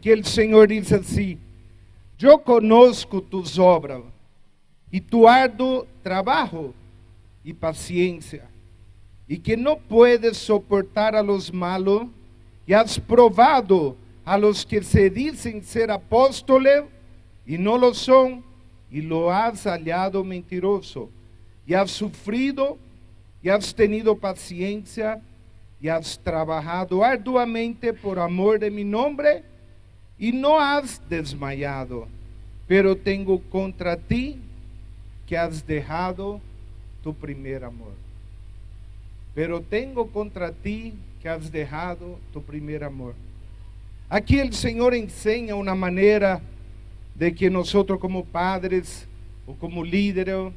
que el Señor dice así: yo conozco tus obras y tu arduo trabajo y paciencia, y que no puedes soportar a los malos, y has probado a los que se dicen ser apóstoles y no lo son, y lo has hallado mentiroso, y has sufrido y has tenido paciencia y has trabajado arduamente por amor de mi nombre y no has desmayado. Pero tengo contra ti que has dejado tu primer amor. Pero tengo contra ti que has dejado tu primer amor. Aquí el Señor enseña una manera de que nosotros como padres o como líderes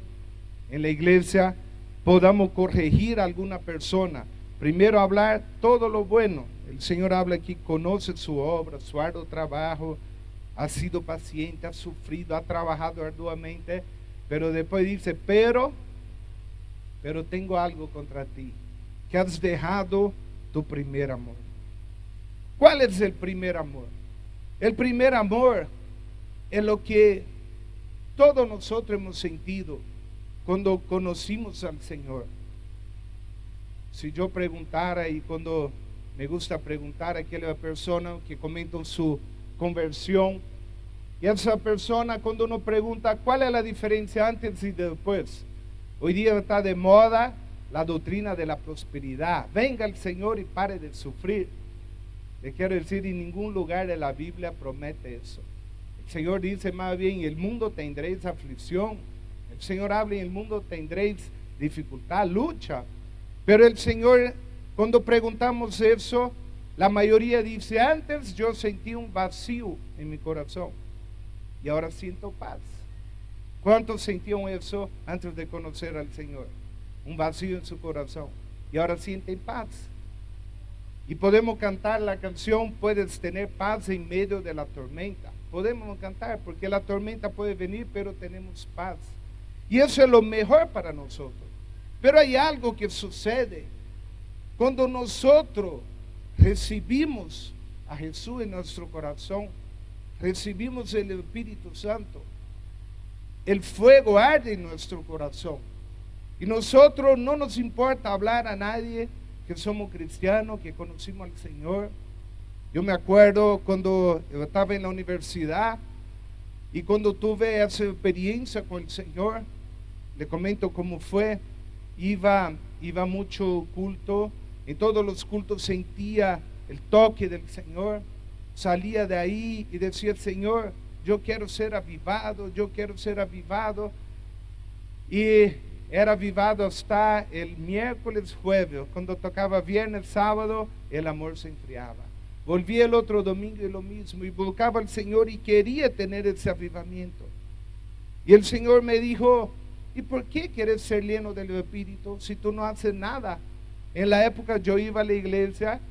en la iglesia podamos corregir a alguna persona. Primero hablar todo lo bueno. El Señor habla aquí: conoce su obra, su arduo trabajo, ha sido paciente, ha sufrido, ha trabajado arduamente. Pero después dice: pero tengo algo contra ti, que has dejado tu primer amor. ¿Cuál es el primer amor? El primer amor es lo que todos nosotros hemos sentido cuando conocimos al Señor. Si yo preguntara, y cuando me gusta preguntar a aquella persona que comenta su conversión, y esa persona, cuando uno pregunta cuál es la diferencia antes y después, hoy día está de moda la doctrina de la prosperidad. Venga el Señor y pare de sufrir. Le quiero decir, en ningún lugar de la Biblia promete eso. El Señor dice más bien: en el mundo tendréis aflicción. El Señor habla: en el mundo tendréis dificultad, lucha. Pero el Señor, cuando preguntamos eso, la mayoría dice: antes yo sentí un vacío en mi corazón y ahora siento paz. ¿Cuántos sentían eso antes de conocer al Señor? Un vacío en su corazón y ahora sienten paz. Y podemos cantar la canción: puedes tener paz en medio de la tormenta. Podemos cantar porque la tormenta puede venir, pero tenemos paz. Y eso es lo mejor para nosotros. Pero hay algo que sucede cuando nosotros recibimos a Jesús en nuestro corazón, recibimos el Espíritu Santo. El fuego arde en nuestro corazón. Y nosotros no nos importa hablar a nadie que somos cristianos, que conocimos al Señor. Yo me acuerdo cuando yo estaba en la universidad y cuando tuve esa experiencia con el Señor, le comento cómo fue. Iba mucho culto, en todos los cultos sentía el toque del Señor. Salía de ahí y decía: Señor, yo quiero ser avivado, yo quiero ser avivado. Y era avivado hasta el miércoles, jueves. Cuando tocaba viernes, sábado, el amor se enfriaba. Volvía el otro domingo y lo mismo, y buscaba al Señor y quería tener ese avivamiento. Y el Señor me dijo: ¿y por qué quieres ser lleno del Espíritu si tú no haces nada? En la época yo iba a la iglesia,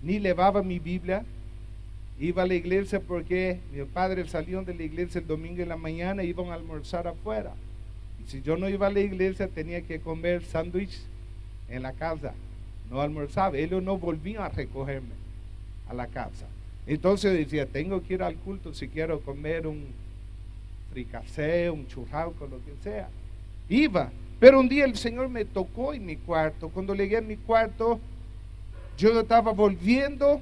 ni llevaba mi Biblia. Iba a la iglesia porque mis padres salían de la iglesia el domingo en la mañana y iban a almorzar afuera. Y si yo no iba a la iglesia, tenía que comer sándwich en la casa. No almorzaba. Ellos no volvían a recogerme a la casa. Entonces decía: tengo que ir al culto si quiero comer un fricasé, un churrasco, lo que sea. Iba. Pero un día el Señor me tocó en mi cuarto. Cuando llegué a mi cuarto, yo estaba volviendo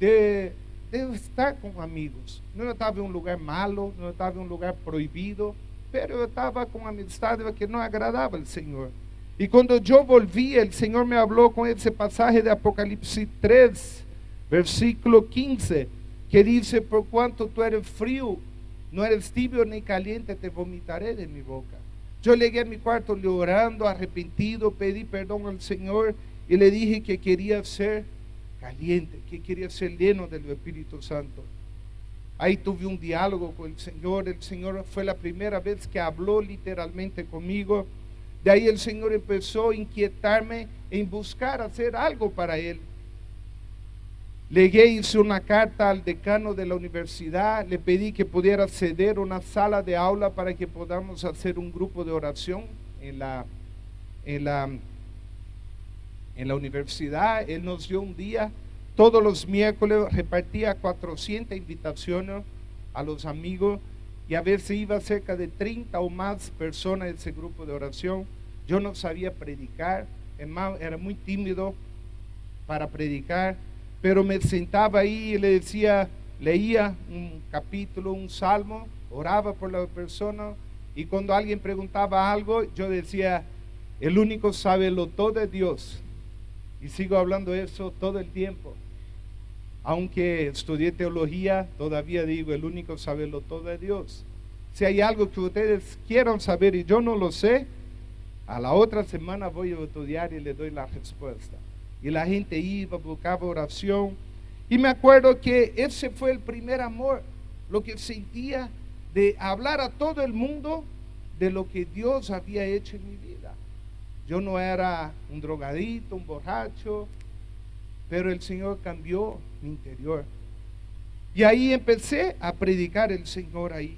de estar con amigos. No estaba en un lugar malo, no estaba en un lugar prohibido, pero yo estaba con amistades que no agradaba al Señor. Y cuando yo volví, el Señor me habló con ese pasaje de Apocalipsis 3, versículo 15, que dice: por cuanto tú eres frío, no eres tibio ni caliente, te vomitaré de mi boca. Yo llegué a mi cuarto llorando, arrepentido, pedí perdón al Señor y le dije que quería ser caliente, que quería ser lleno del Espíritu Santo. Ahí tuve un diálogo con el Señor fue la primera vez que habló literalmente conmigo. De ahí el Señor empezó a inquietarme en buscar hacer algo para Él. Hice una carta al decano de la universidad, le pedí que pudiera ceder una sala de aula para que podamos hacer un grupo de oración en la universidad. Él nos dio un día todos los miércoles repartía 400 invitaciones a los amigos y a veces iba cerca de 30 o más personas de ese grupo de oración. Yo no sabía predicar, era muy tímido para predicar, pero me sentaba ahí y le decía, leía un capítulo, un salmo, oraba por la persona, y cuando alguien preguntaba algo, yo decía, el único sábelo todo es Dios. Y sigo hablando eso todo el tiempo. Aunque estudié teología, todavía digo, el único sábelo todo es Dios. Si hay algo que ustedes quieran saber y yo no lo sé, a la otra semana voy a estudiar y le doy la respuesta. Y la gente iba, buscaba oración. Y me acuerdo que ese fue el primer amor, lo que sentía de hablar a todo el mundo de lo que Dios había hecho en mi vida. Yo no era un drogadito, un borracho, pero el Señor cambió mi interior. Y ahí empecé a predicar el Señor ahí.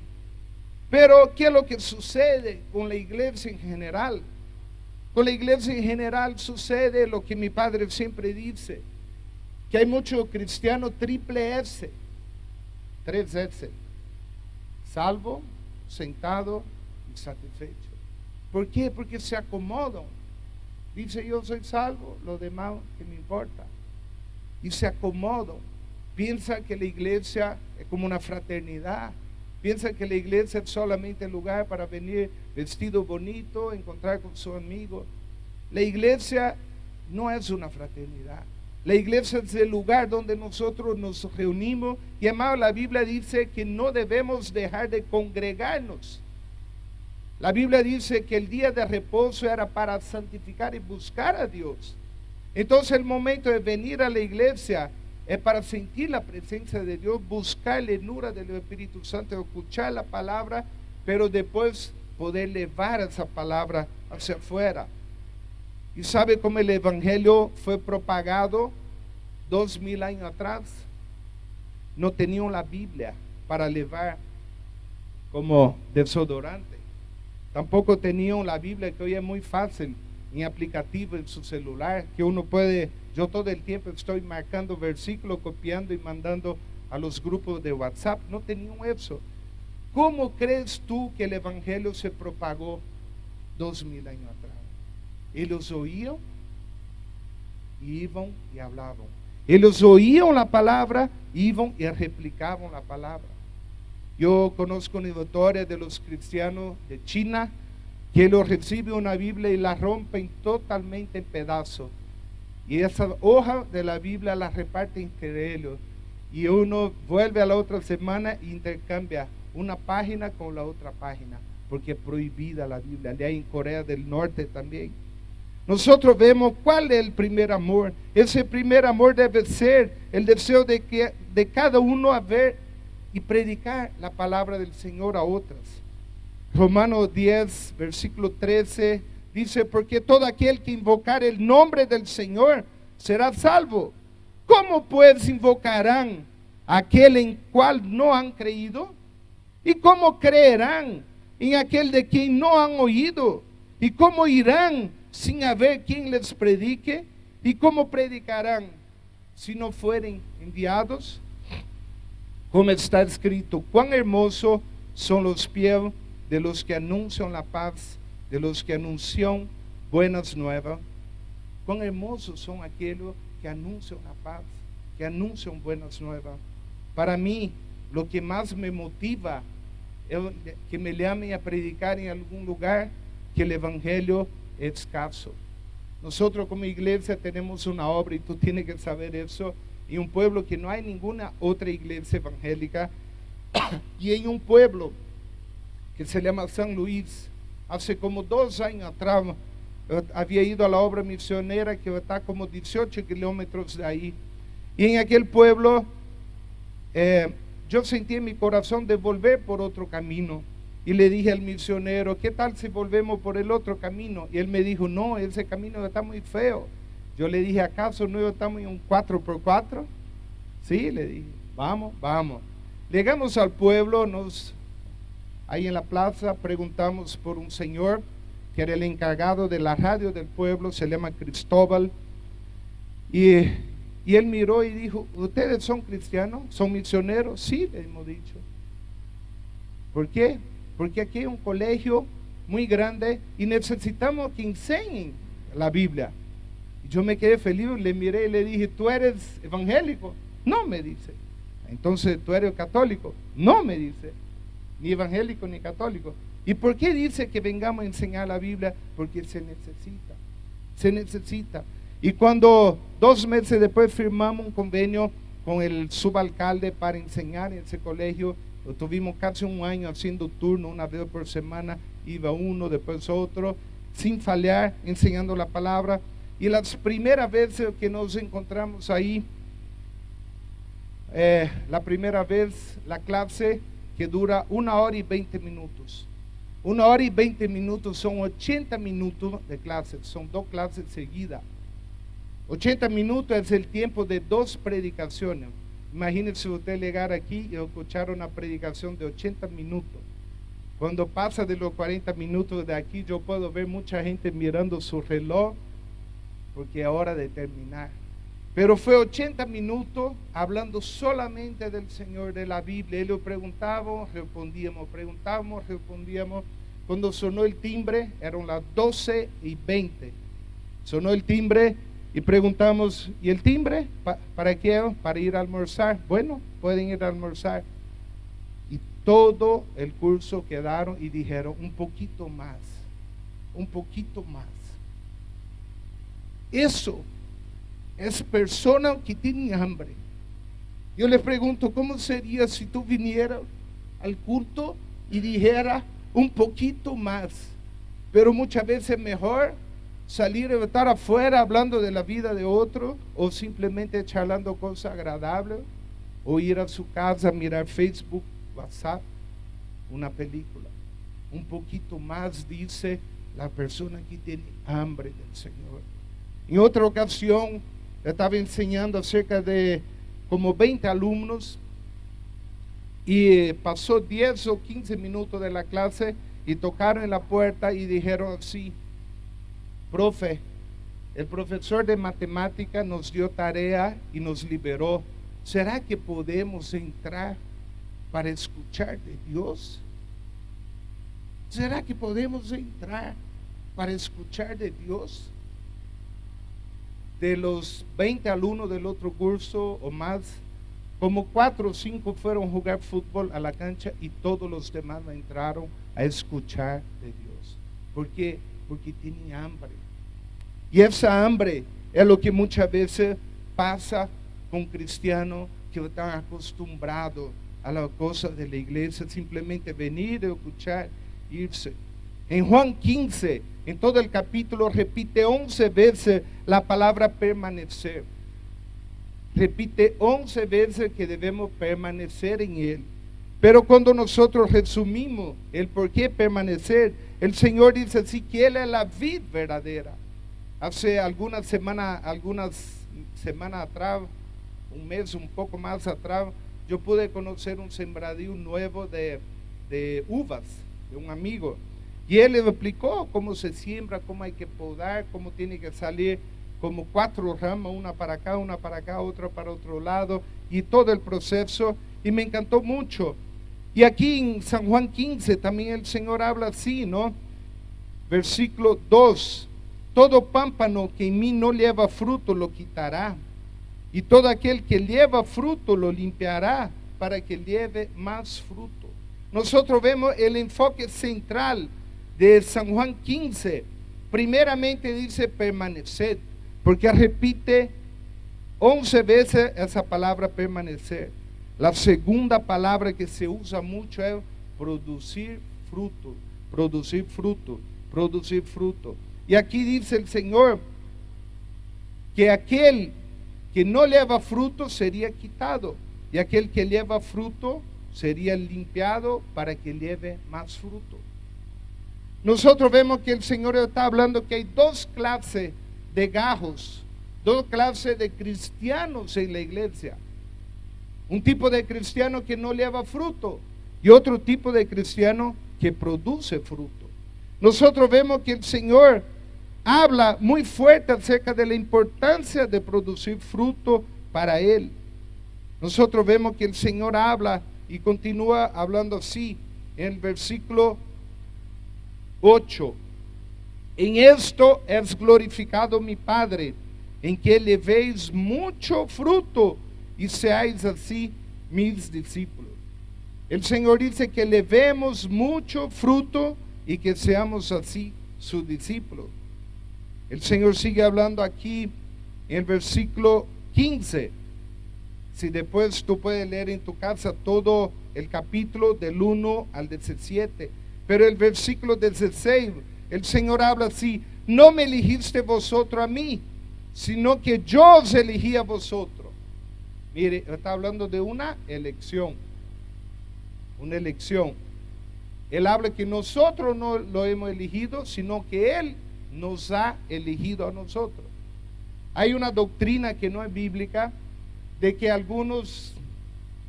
Pero ¿qué es lo que sucede con la iglesia en general? Con la iglesia en general sucede lo que mi padre siempre dice, que hay muchos cristianos triple S, 3S, salvo, sentado y satisfecho. ¿Por qué? Porque se acomodan. Dice, yo soy salvo, lo demás que me importa. Y se acomodan. Piensa que la iglesia es como una fraternidad. Piensa que la iglesia es solamente el lugar para venir vestido bonito, encontrar con su amigo. La iglesia no es una fraternidad. La iglesia es el lugar donde nosotros nos reunimos. Y además la Biblia dice que no debemos dejar de congregarnos. La Biblia dice que el día de reposo era para santificar y buscar a Dios. Entonces el momento de venir a la iglesia es para sentir la presencia de Dios, buscar la llenura del Espíritu Santo, escuchar la palabra, pero después poder llevar esa palabra hacia afuera. ¿Y sabe cómo el evangelio fue propagado 2000 años atrás? No tenían la Biblia para llevar como desodorante. Tampoco tenían la Biblia, que hoy es muy fácil en aplicativo en su celular, que uno puede, yo todo el tiempo estoy marcando versículos, copiando y mandando a los grupos de WhatsApp. No tenían eso. ¿Cómo crees tú que el evangelio se propagó 2000 años atrás? Ellos oían, iban y hablaban. Ellos oían la palabra, iban y replicaban la palabra. Yo conozco una historia de los cristianos de China, que ellos reciben una Biblia y la rompen totalmente en pedazos. Y esa hoja de la Biblia la reparten entre ellos. Y uno vuelve a la otra semana e intercambia una página con la otra página, porque es prohibida la Biblia. De ahí en Corea del Norte también. Nosotros vemos cuál es el primer amor. Ese primer amor debe ser el deseo de cada uno a ver y predicar la palabra del Señor a otras. Romanos 10, versículo 13, dice, porque todo aquel que invocar el nombre del Señor será salvo. ¿Cómo pues invocarán a aquel en cual no han creído? ¿Y cómo creerán en aquel de quien no han oído? ¿Y cómo irán sin haber quien les predique? ¿Y cómo predicarán si no fueren enviados? Como está escrito, cuán hermosos son los pies de los que anuncian la paz, de los que anuncian buenas nuevas. Cuán hermosos son aquellos que anuncian la paz, que anuncian buenas nuevas. Para mí, lo que más me motiva es que me llamen a predicar en algún lugar, que el evangelio es escaso. Nosotros como iglesia tenemos una obra, y tú tienes que saber eso, en un pueblo que no hay ninguna otra iglesia evangélica, y en un pueblo que se llama San Luis. Hace como 2 años atrás había ido a la obra misionera, que está como 18 kilómetros de ahí, y en aquel pueblo yo sentí en mi corazón de volver por otro camino. Y le dije al misionero, ¿qué tal si volvemos por el otro camino? Y él me dijo, no, ese camino está muy feo. Yo le dije, ¿acaso no estamos en un 4x4? Sí, le dije, vamos. Llegamos al pueblo, ahí en la plaza preguntamos por un señor que era el encargado de la radio del pueblo, se llama Cristóbal. Y Y él miró y dijo, ¿ustedes son cristianos? ¿Son misioneros? Sí, le hemos dicho. ¿Por qué? Porque aquí hay un colegio muy grande y necesitamos que enseñen la Biblia. Y yo me quedé feliz, le miré y le dije, ¿tú eres evangélico? No, me dice. Entonces, ¿tú eres católico? No, me dice. Ni evangélico ni católico. ¿Y por qué dice que vengamos a enseñar la Biblia? Porque se necesita. Se necesita. Y cuando 2 meses después firmamos un convenio con el subalcalde para enseñar en ese colegio, tuvimos casi un año haciendo turno, una vez por semana, iba uno, después otro, sin fallar, enseñando la palabra. Y las primeras veces que nos encontramos ahí, la primera vez la clase que dura 1 hora y 20 minutos. 1 hora y 20 minutos son 80 minutos de clase, son 2 clases seguidas. 80 minutos es el tiempo de 2 predicaciones. Imagínense usted llegar aquí y escuchar una predicación de 80 minutos. Cuando pasa de los 40 minutos de aquí, yo puedo ver mucha gente mirando su reloj, porque es hora de terminar. Pero fue 80 minutos hablando solamente del Señor, de la Biblia. Y le preguntábamos, respondíamos, preguntábamos, respondíamos. Cuando sonó el timbre, eran las 12:20. Sonó el timbre y preguntamos, ¿y el timbre? ¿Para qué? Para ir a almorzar. Bueno, pueden ir a almorzar. Y todo el curso quedaron y dijeron, un poquito más, un poquito más. Eso es personas que tienen hambre. Yo les pregunto, ¿cómo sería si tú vinieras al culto y dijeras un poquito más? Pero muchas veces es mejor salir y estar afuera hablando de la vida de otro, o simplemente charlando cosas agradables, o ir a su casa, mirar Facebook, WhatsApp, una película. Un poquito más, dice la persona que tiene hambre del Señor. En otra ocasión estaba enseñando acerca de como 20 alumnos y pasó 10 o 15 minutos de la clase y tocaron en la puerta y dijeron así, profe, el profesor de matemática nos dio tarea y nos liberó. ¿Será que podemos entrar para escuchar de Dios? ¿Será que podemos entrar para escuchar de Dios? De los 20 alumnos del otro curso o más, como 4 o 5 fueron a jugar fútbol a la cancha y todos los demás entraron a escuchar de Dios. ¿Por qué? Porque tienen hambre. Y esa hambre es lo que muchas veces pasa con cristianos que están acostumbrados a las cosas de la iglesia, simplemente venir, escuchar, irse. En Juan 15, en todo el capítulo, repite 11 veces la palabra permanecer. Repite 11 veces que debemos permanecer en Él. Pero cuando nosotros resumimos el por qué permanecer, el Señor dice así que Él es la vid verdadera. Hace algunas semanas atrás, un mes, un poco más atrás, yo pude conocer un sembradío nuevo de uvas de un amigo. Y él le explicó cómo se siembra, cómo hay que podar, cómo tiene que salir como 4 ramas, una para acá, otra para otro lado, y todo el proceso, y me encantó mucho. Y aquí en San Juan 15 también el Señor habla así, ¿no? Versículo 2, todo pámpano que en mí no lleva fruto lo quitará, y todo aquel que lleva fruto lo limpiará para que lleve más fruto. Nosotros vemos el enfoque central de San Juan 15. Primeramente dice permanecer, porque repite 11 veces esa palabra permanecer. La segunda palabra que se usa mucho es producir fruto, producir fruto, producir fruto. Y aquí dice el Señor que aquel que no lleva fruto sería quitado, y aquel que lleva fruto sería limpiado para que lleve más fruto. Nosotros vemos que el Señor está hablando que hay 2 clases de gajos, 2 clases de cristianos en la iglesia. Un tipo de cristiano que no lleva fruto y otro tipo de cristiano que produce fruto. Nosotros vemos que el Señor habla muy fuerte acerca de la importancia de producir fruto para Él. Nosotros vemos que el Señor habla y continúa hablando así en el versículo 8. En esto es glorificado mi Padre, en que llevéis mucho fruto y seáis así mis discípulos. El Señor dice que llevemos mucho fruto y que seamos así sus discípulos. El Señor sigue hablando aquí en el versículo 15. Si después tú puedes leer en tu casa todo el capítulo del 1 al 17. Pero el versículo 16, el Señor habla así: no me elegiste vosotros a mí, sino que yo os elegí a vosotros. Mire, está hablando de una elección. Una elección. Él habla que nosotros no lo hemos elegido, sino que Él nos ha elegido a nosotros. Hay una doctrina que no es bíblica, de que algunos,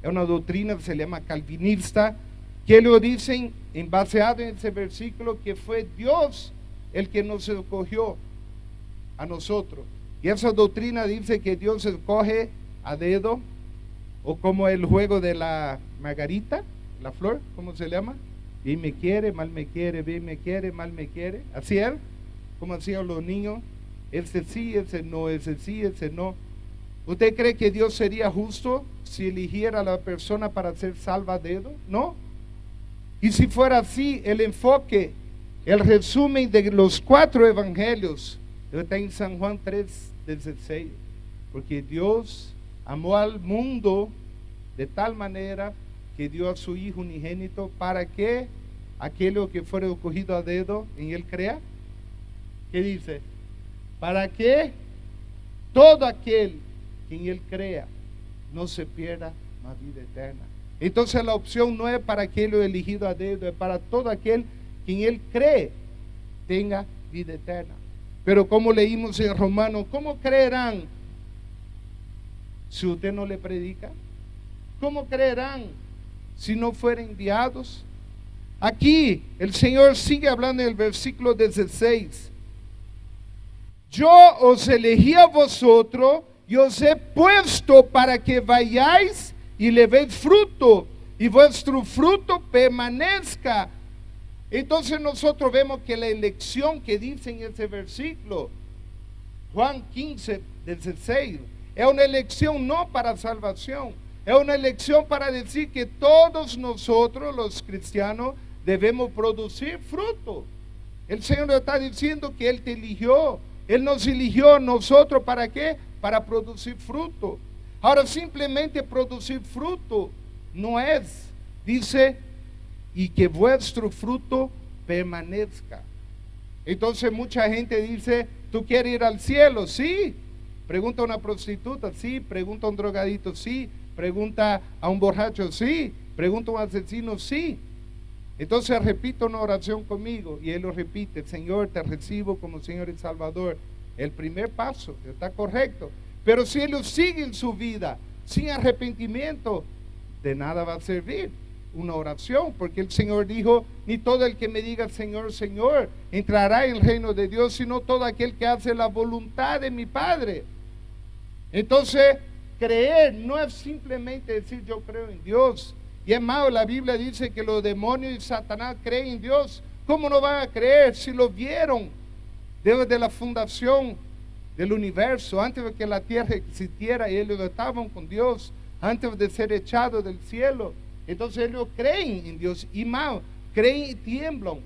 es una doctrina que se llama calvinista, que lo dicen en baseado en ese versículo, que fue Dios el que nos escogió a nosotros. Y esa doctrina dice que Dios escoge a dedo, o como el juego de la margarita, la flor, ¿cómo se llama? Bien me quiere, mal me quiere, bien me quiere, mal me quiere. Así es, como hacían los niños, ese sí, ese no, ese sí, ese no. ¿Usted cree que Dios sería justo si eligiera a la persona para ser salva a dedo? No. Y si fuera así, el enfoque, el resumen de los 4 evangelios está en San Juan 3:16, porque Dios amó al mundo de tal manera que dio a su Hijo unigénito para que aquel que fuera escogido a dedo en Él crea. ¿Qué dice? Para que todo aquel que en Él crea no se pierda, mas vida eterna. Entonces la opción no es para aquel elegido a dedo, es para todo aquel que en Él cree tenga vida eterna. Pero como leímos en Romanos, ¿cómo creerán si usted no le predica? ¿Cómo creerán si no fueren enviados? Aquí el Señor sigue hablando en el versículo 16. Yo os elegí a vosotros y os he puesto para que vayáis y llevéis fruto, y vuestro fruto permanezca. Entonces nosotros vemos que la elección que dice en ese versículo, Juan 15:16, es una elección no para salvación, es una elección para decir que todos nosotros los cristianos debemos producir fruto. El Señor nos está diciendo que Él te eligió, Él nos eligió a nosotros, ¿para qué? Para producir fruto. Ahora, simplemente producir fruto no es, dice, y que vuestro fruto permanezca. Entonces mucha gente dice, ¿tú quieres ir al cielo? Sí. Pregunta a una prostituta, sí. Pregunta a un drogadito, sí. Pregunta a un borracho, sí. Pregunta a un asesino, sí. Entonces repito una oración conmigo, y él lo repite: Señor, te recibo como Señor y Salvador. El primer paso, está correcto. Pero si ellos siguen su vida sin arrepentimiento, de nada va a servir una oración, porque el Señor dijo: ni todo el que me diga Señor, Señor, entrará en el reino de Dios, sino todo aquel que hace la voluntad de mi Padre. Entonces, creer no es simplemente decir yo creo en Dios. Y es más, la Biblia dice que los demonios y Satanás creen en Dios. ¿Cómo no van a creer si lo vieron desde la fundación del universo? Antes de que la tierra existiera, ellos estaban con Dios, antes de ser echados del cielo. Entonces ellos creen en Dios, y más, creen y tiemblan.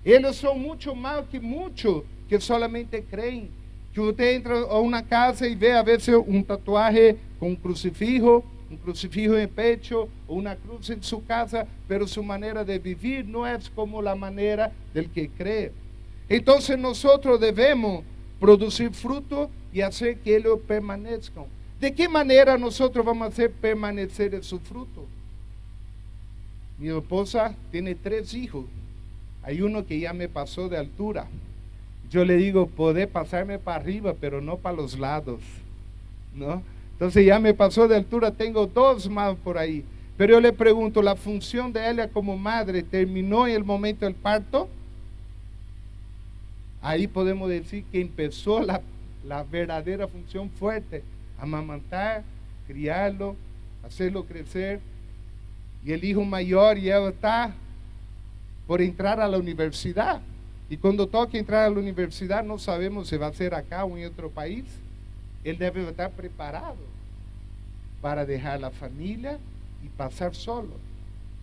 Ellos son mucho más que muchos que solamente creen. Que usted entra a una casa y ve a veces un tatuaje con un crucifijo en el pecho, o una cruz en su casa, pero su manera de vivir no es como la manera del que cree. Entonces nosotros debemos producir fruto y hacer que ellos permanezcan. ¿De qué manera nosotros vamos a hacer permanecer en su fruto? Mi esposa tiene 3 hijos. Hay uno que ya me pasó de altura. Yo le digo, podés pasarme para arriba, pero no para los lados, ¿no? Entonces ya me pasó de altura, tengo 2 más por ahí. Pero yo le pregunto, ¿la función de ella como madre terminó en el momento del parto? Ahí podemos decir que empezó la verdadera función fuerte. amamantar, criarlo, hacerlo crecer. Y el hijo mayor ya está por entrar a la universidad. Y cuando toque entrar a la universidad, no sabemos si va a ser acá o en otro país. Él debe estar preparado para dejar la familia y pasar solo.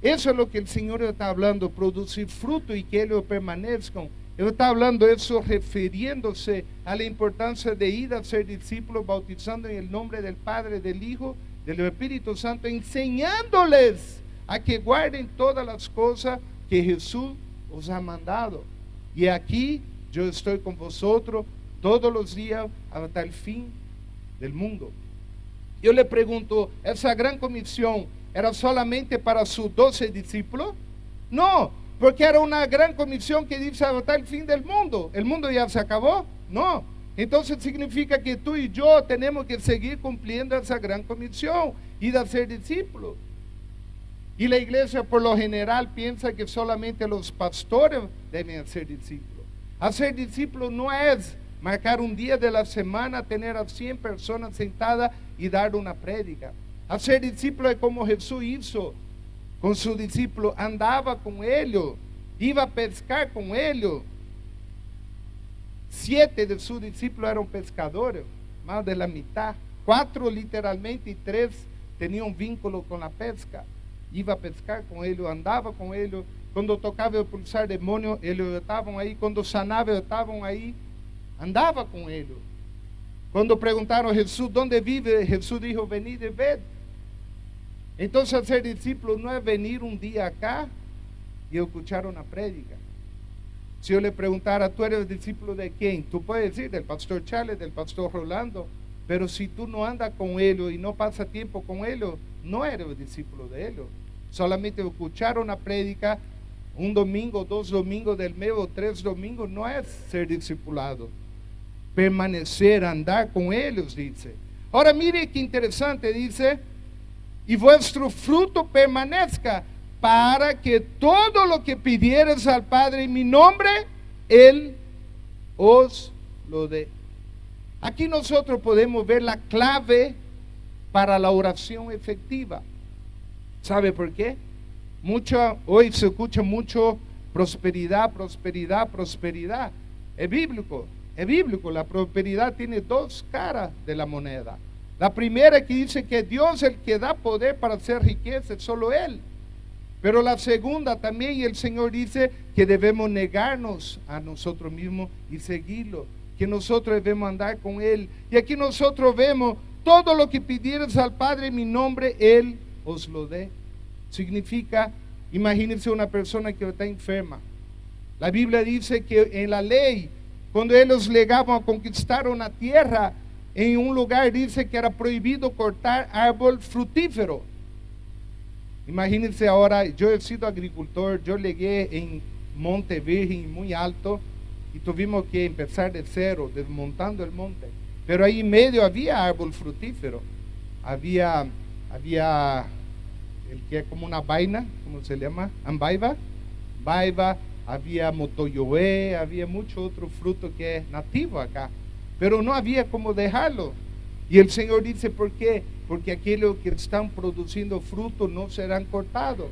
Eso es lo que el Señor está hablando, producir fruto y que ellos permanezcan. Él está hablando eso refiriéndose a la importancia de ir a ser discípulos, bautizando en el nombre del Padre, del Hijo, del Espíritu Santo, enseñándoles a que guarden todas las cosas que Jesús os ha mandado. Y aquí yo estoy con vosotros todos los días hasta el fin del mundo. Yo le pregunto, ¿esa gran comisión era solamente para sus 12 discípulos? No, porque era una gran comisión que dice hasta el fin del mundo. ¿El mundo ya se acabó? No. Entonces significa que tú y yo tenemos que seguir cumpliendo esa gran comisión y de ser discípulos. Y la iglesia por lo general piensa que solamente los pastores deben ser discípulos. Hacer discípulos no es marcar un día de la semana, tener a 100 personas sentadas y dar una prédica. Hacer discípulo es como Jesús hizo con sus discípulos, andaba con ellos, iba a pescar con ellos. 7 de sus discípulos eran pescadores, más de la mitad. 4 literalmente y 3 tenían un vínculo con la pesca. Iba a pescar con ellos, andaba con ellos. Cuando tocaba expulsar demonios, ellos estaban ahí. Cuando sanaba, estaban ahí. Andaba con ellos. Cuando preguntaron a Jesús, ¿dónde vive? Jesús dijo, venid y ved. Entonces ser discípulo no es venir un día acá y escuchar una prédica. Si yo le preguntara, ¿tú eres discípulo de quién? Tú puedes decir, del pastor Charles, del pastor Rolando. Pero si tú no andas con ellos y no pasas tiempo con ellos, no eres discípulo de ellos. Solamente escuchar una prédica un domingo, 2 domingos del mes o 3 domingos no es ser discipulado. Permanecer, andar con ellos, dice. Ahora mire qué interesante, dice, y vuestro fruto permanezca, para que todo lo que pidieres al Padre en mi nombre, Él os lo dé. Aquí nosotros podemos ver la clave para la oración efectiva. ¿Sabe por qué? Hoy se escucha mucho prosperidad, prosperidad, prosperidad. Es bíblico. La prosperidad tiene 2 caras de la moneda. La primera que dice que Dios es el que da poder para hacer riqueza, es solo Él. Pero la segunda también, y el Señor dice que debemos negarnos a nosotros mismos y seguirlo, que nosotros debemos andar con Él. Y aquí nosotros vemos, todo lo que pidieres al Padre en mi nombre, Él os lo dé. Significa, imagínense una persona que está enferma. La Biblia dice que en la ley, cuando ellos llegaban a conquistar una tierra, en un lugar dice que era prohibido cortar árbol frutífero. Imagínense ahora, yo he sido agricultor, yo llegué en Monte Virgen muy alto y tuvimos que empezar de cero, desmontando el monte. Pero ahí en medio había árbol frutífero, había el que es como una vaina, ¿cómo se llama? Ambaiva, había motoyoé, había mucho otro fruto que es nativo acá, pero no había cómo dejarlo. Y el Señor dice, ¿por qué? Porque aquellos que están produciendo fruto no serán cortados.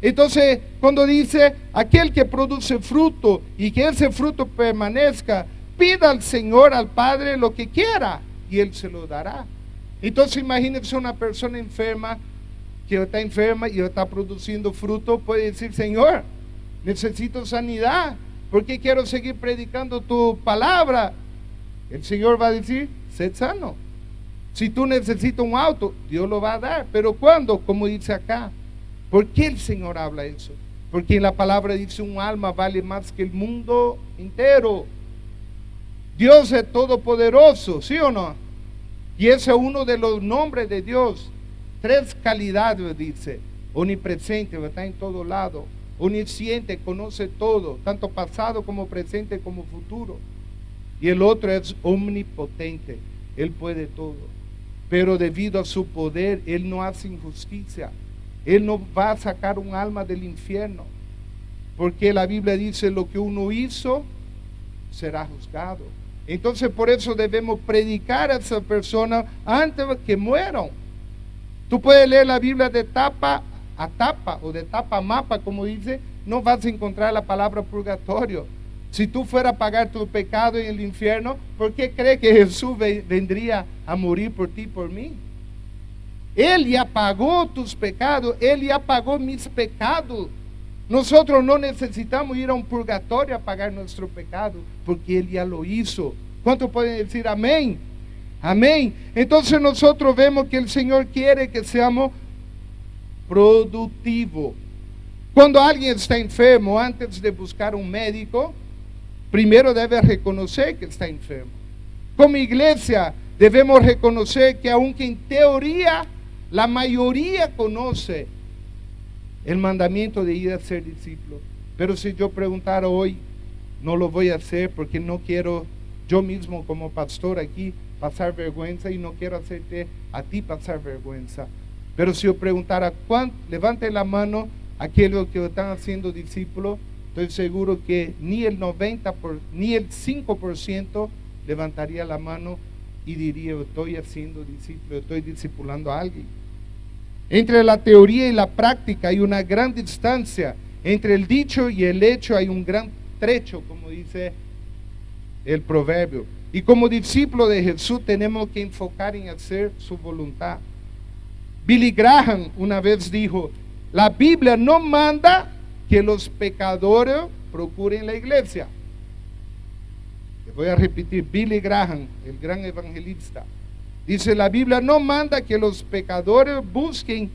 Entonces, cuando dice, aquel que produce fruto y que ese fruto permanezca, pida al Señor, al Padre, lo que quiera y Él se lo dará. Entonces, imagínense una persona enferma, que está enferma y está produciendo fruto, puede decir, Señor, necesito sanidad, porque quiero seguir predicando tu palabra. El Señor va a decir, sé sano. Si tú necesitas un auto, Dios lo va a dar. Pero ¿cuándo? Como dice acá. ¿Por qué el Señor habla eso? Porque en la palabra dice, un alma vale más que el mundo entero. Dios es todopoderoso, ¿sí o no? Y ese es uno de los nombres de Dios. 3 calidades dice. Omnipresente, está en todo lado. Omnisciente, conoce todo, tanto pasado como presente como futuro. Y el otro es omnipotente, Él puede todo. Pero debido a su poder, Él no hace injusticia. Él no va a sacar un alma del infierno. Porque la Biblia dice, lo que uno hizo será juzgado. Entonces por eso debemos predicar a esa persona antes de que mueran. Tú puedes leer la Biblia de tapa a tapa o de tapa a mapa, como dice, no vas a encontrar la palabra purgatorio. Si tú fueras a pagar tu pecado en el infierno, ¿por qué crees que Jesús vendría a morir por ti y por mí? Él ya pagó tus pecados, Él ya pagó mis pecados. Nosotros no necesitamos ir a un purgatorio a pagar nuestro pecado, porque Él ya lo hizo. ¿Cuántos pueden decir amén? Amén. Entonces nosotros vemos que el Señor quiere que seamos productivos. Cuando alguien está enfermo, antes de buscar un médico, primero debe reconocer que está enfermo. Como iglesia debemos reconocer que aunque en teoría la mayoría conoce el mandamiento de ir a ser discípulo, pero si yo preguntara hoy, no lo voy a hacer porque no quiero yo mismo como pastor aquí pasar vergüenza y no quiero hacerte a ti pasar vergüenza. Pero si yo preguntara, levante la mano aquellos que están haciendo discípulos, estoy seguro que ni el 5% levantaría la mano y diría, estoy haciendo discípulo, estoy discipulando a alguien. Entre la teoría y la práctica hay una gran distancia. Entre el dicho y el hecho hay un gran trecho, como dice el proverbio. Y como discípulo de Jesús tenemos que enfocar en hacer su voluntad. Billy Graham una vez dijo, la Biblia no manda que los pecadores procuren la iglesia. Les voy a repetir, Billy Graham, el gran evangelista, dice, la Biblia no manda que los pecadores busquen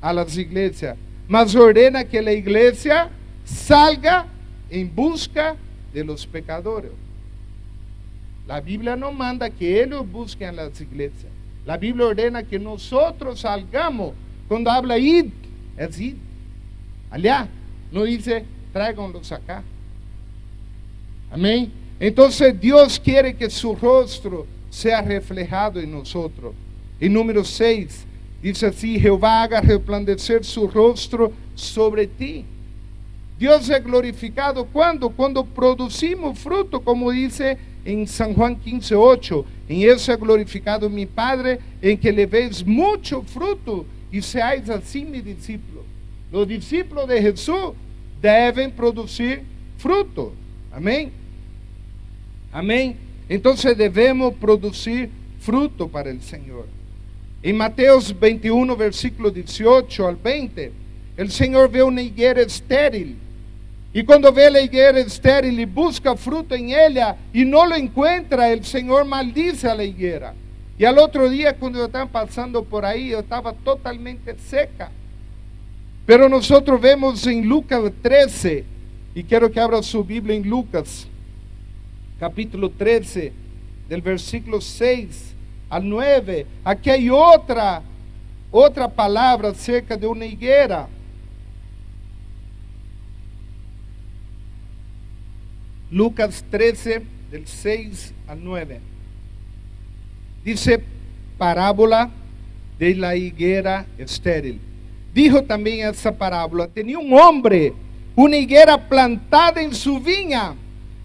a las iglesias, mas ordena que la iglesia salga en busca de los pecadores. La Biblia no manda que ellos busquen a las iglesias. La Biblia ordena que nosotros salgamos. Cuando habla id, es id. Allá, no dice tráiganlos acá. Amén. Entonces Dios quiere que su rostro sea reflejado en nosotros. En número 6 dice así, Jehová haga resplandecer su rostro sobre ti. Dios es glorificado ¿cuándo? Cuando producimos fruto, como dice en San Juan 15:8. En eso es glorificado mi Padre, en que le veis mucho fruto y seáis así mis discípulos. Los discípulos de Jesús deben producir fruto. Amén. Amén. Entonces debemos producir fruto para el Señor. En Mateos 21, versículo 18 al 20, el Señor ve una higuera estéril. Y cuando ve la higuera estéril y busca fruto en ella y no lo encuentra, el Señor maldice a la higuera. Y al otro día, cuando estaban pasando por ahí, estaba totalmente seca. Pero nosotros vemos en Lucas 13, y quiero que abra su Biblia en Lucas, capítulo 13, del versículo 6 al 9. Aquí hay otra palabra acerca de una higuera. Lucas 13, del 6 al 9. Dice, parábola de la higuera estéril. Dijo también esa parábola, tenía un hombre una higuera plantada en su viña,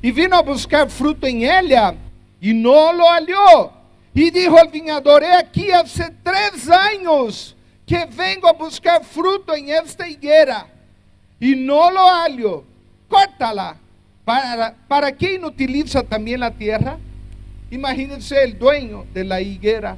y vino a buscar fruto en ella, y no lo halló. Y dijo al viñador, he aquí hace 3 años que vengo a buscar fruto en esta higuera, y no lo hallo. Córtala. ¿Para qué inutiliza también la tierra? Imagínense, el dueño de la higuera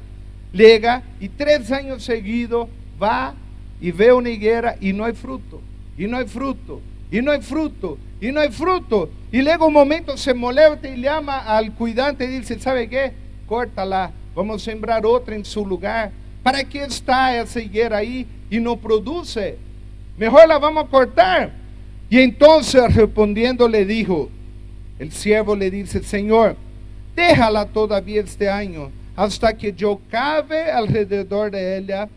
llega y 3 años seguidos va y ve una higuera y no hay fruto, y no hay fruto, y no hay fruto, y no hay fruto. Y luego un momento se molesta y llama al cuidante y dice, ¿sabe qué? Córtala, vamos a sembrar otra en su lugar. ¿Para qué está esa higuera ahí y no produce? Mejor la vamos a cortar. Y entonces respondiendo le dijo, el siervo le dice, Señor, déjala todavía este año, hasta que yo cave alrededor de ella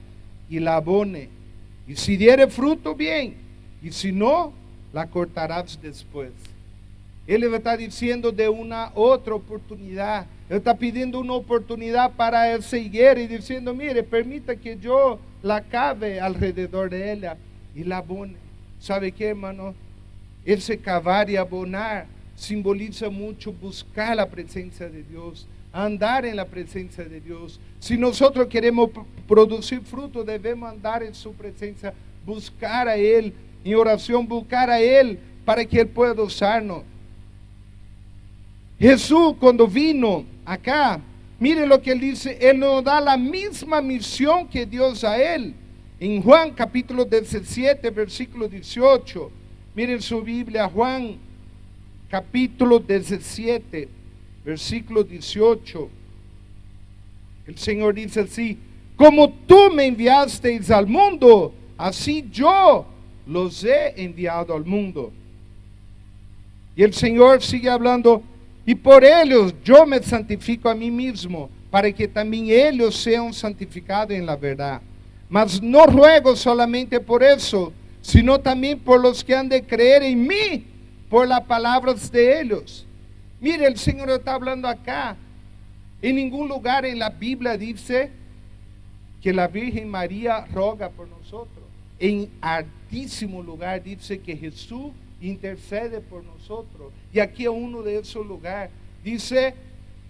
y la abone. Y si diere fruto, bien, y si no, la cortarás después. Él le está diciendo de una otra oportunidad. Él está pidiendo una oportunidad para esa higuera y diciendo, mire, permita que yo la cave alrededor de ella y la abone. ¿Sabe qué, hermano? Ese cavar y abonar simboliza mucho buscar la presencia de Dios, andar en la presencia de Dios. Si nosotros queremos producir fruto, debemos andar en su presencia, buscar a Él en oración, buscar a Él para que Él pueda usarnos. Jesús, cuando vino acá, mire lo que Él dice, Él nos da la misma misión que Dios a Él. En Juan capítulo 17, versículo 18, miren su Biblia, Juan capítulo 17, versículo 18. El Señor dice así: como tú me enviasteis al mundo, así yo los he enviado al mundo. Y el Señor sigue hablando: y por ellos yo me santifico a mí mismo, para que también ellos sean santificados en la verdad. Mas no ruego solamente por eso, sino también por los que han de creer en mí, por las palabras de ellos. Mire, el Señor está hablando acá. En ningún lugar en la Biblia dice que la Virgen María roga por nosotros. En altísimo lugar dice que Jesús intercede por nosotros. Y aquí en uno de esos lugares dice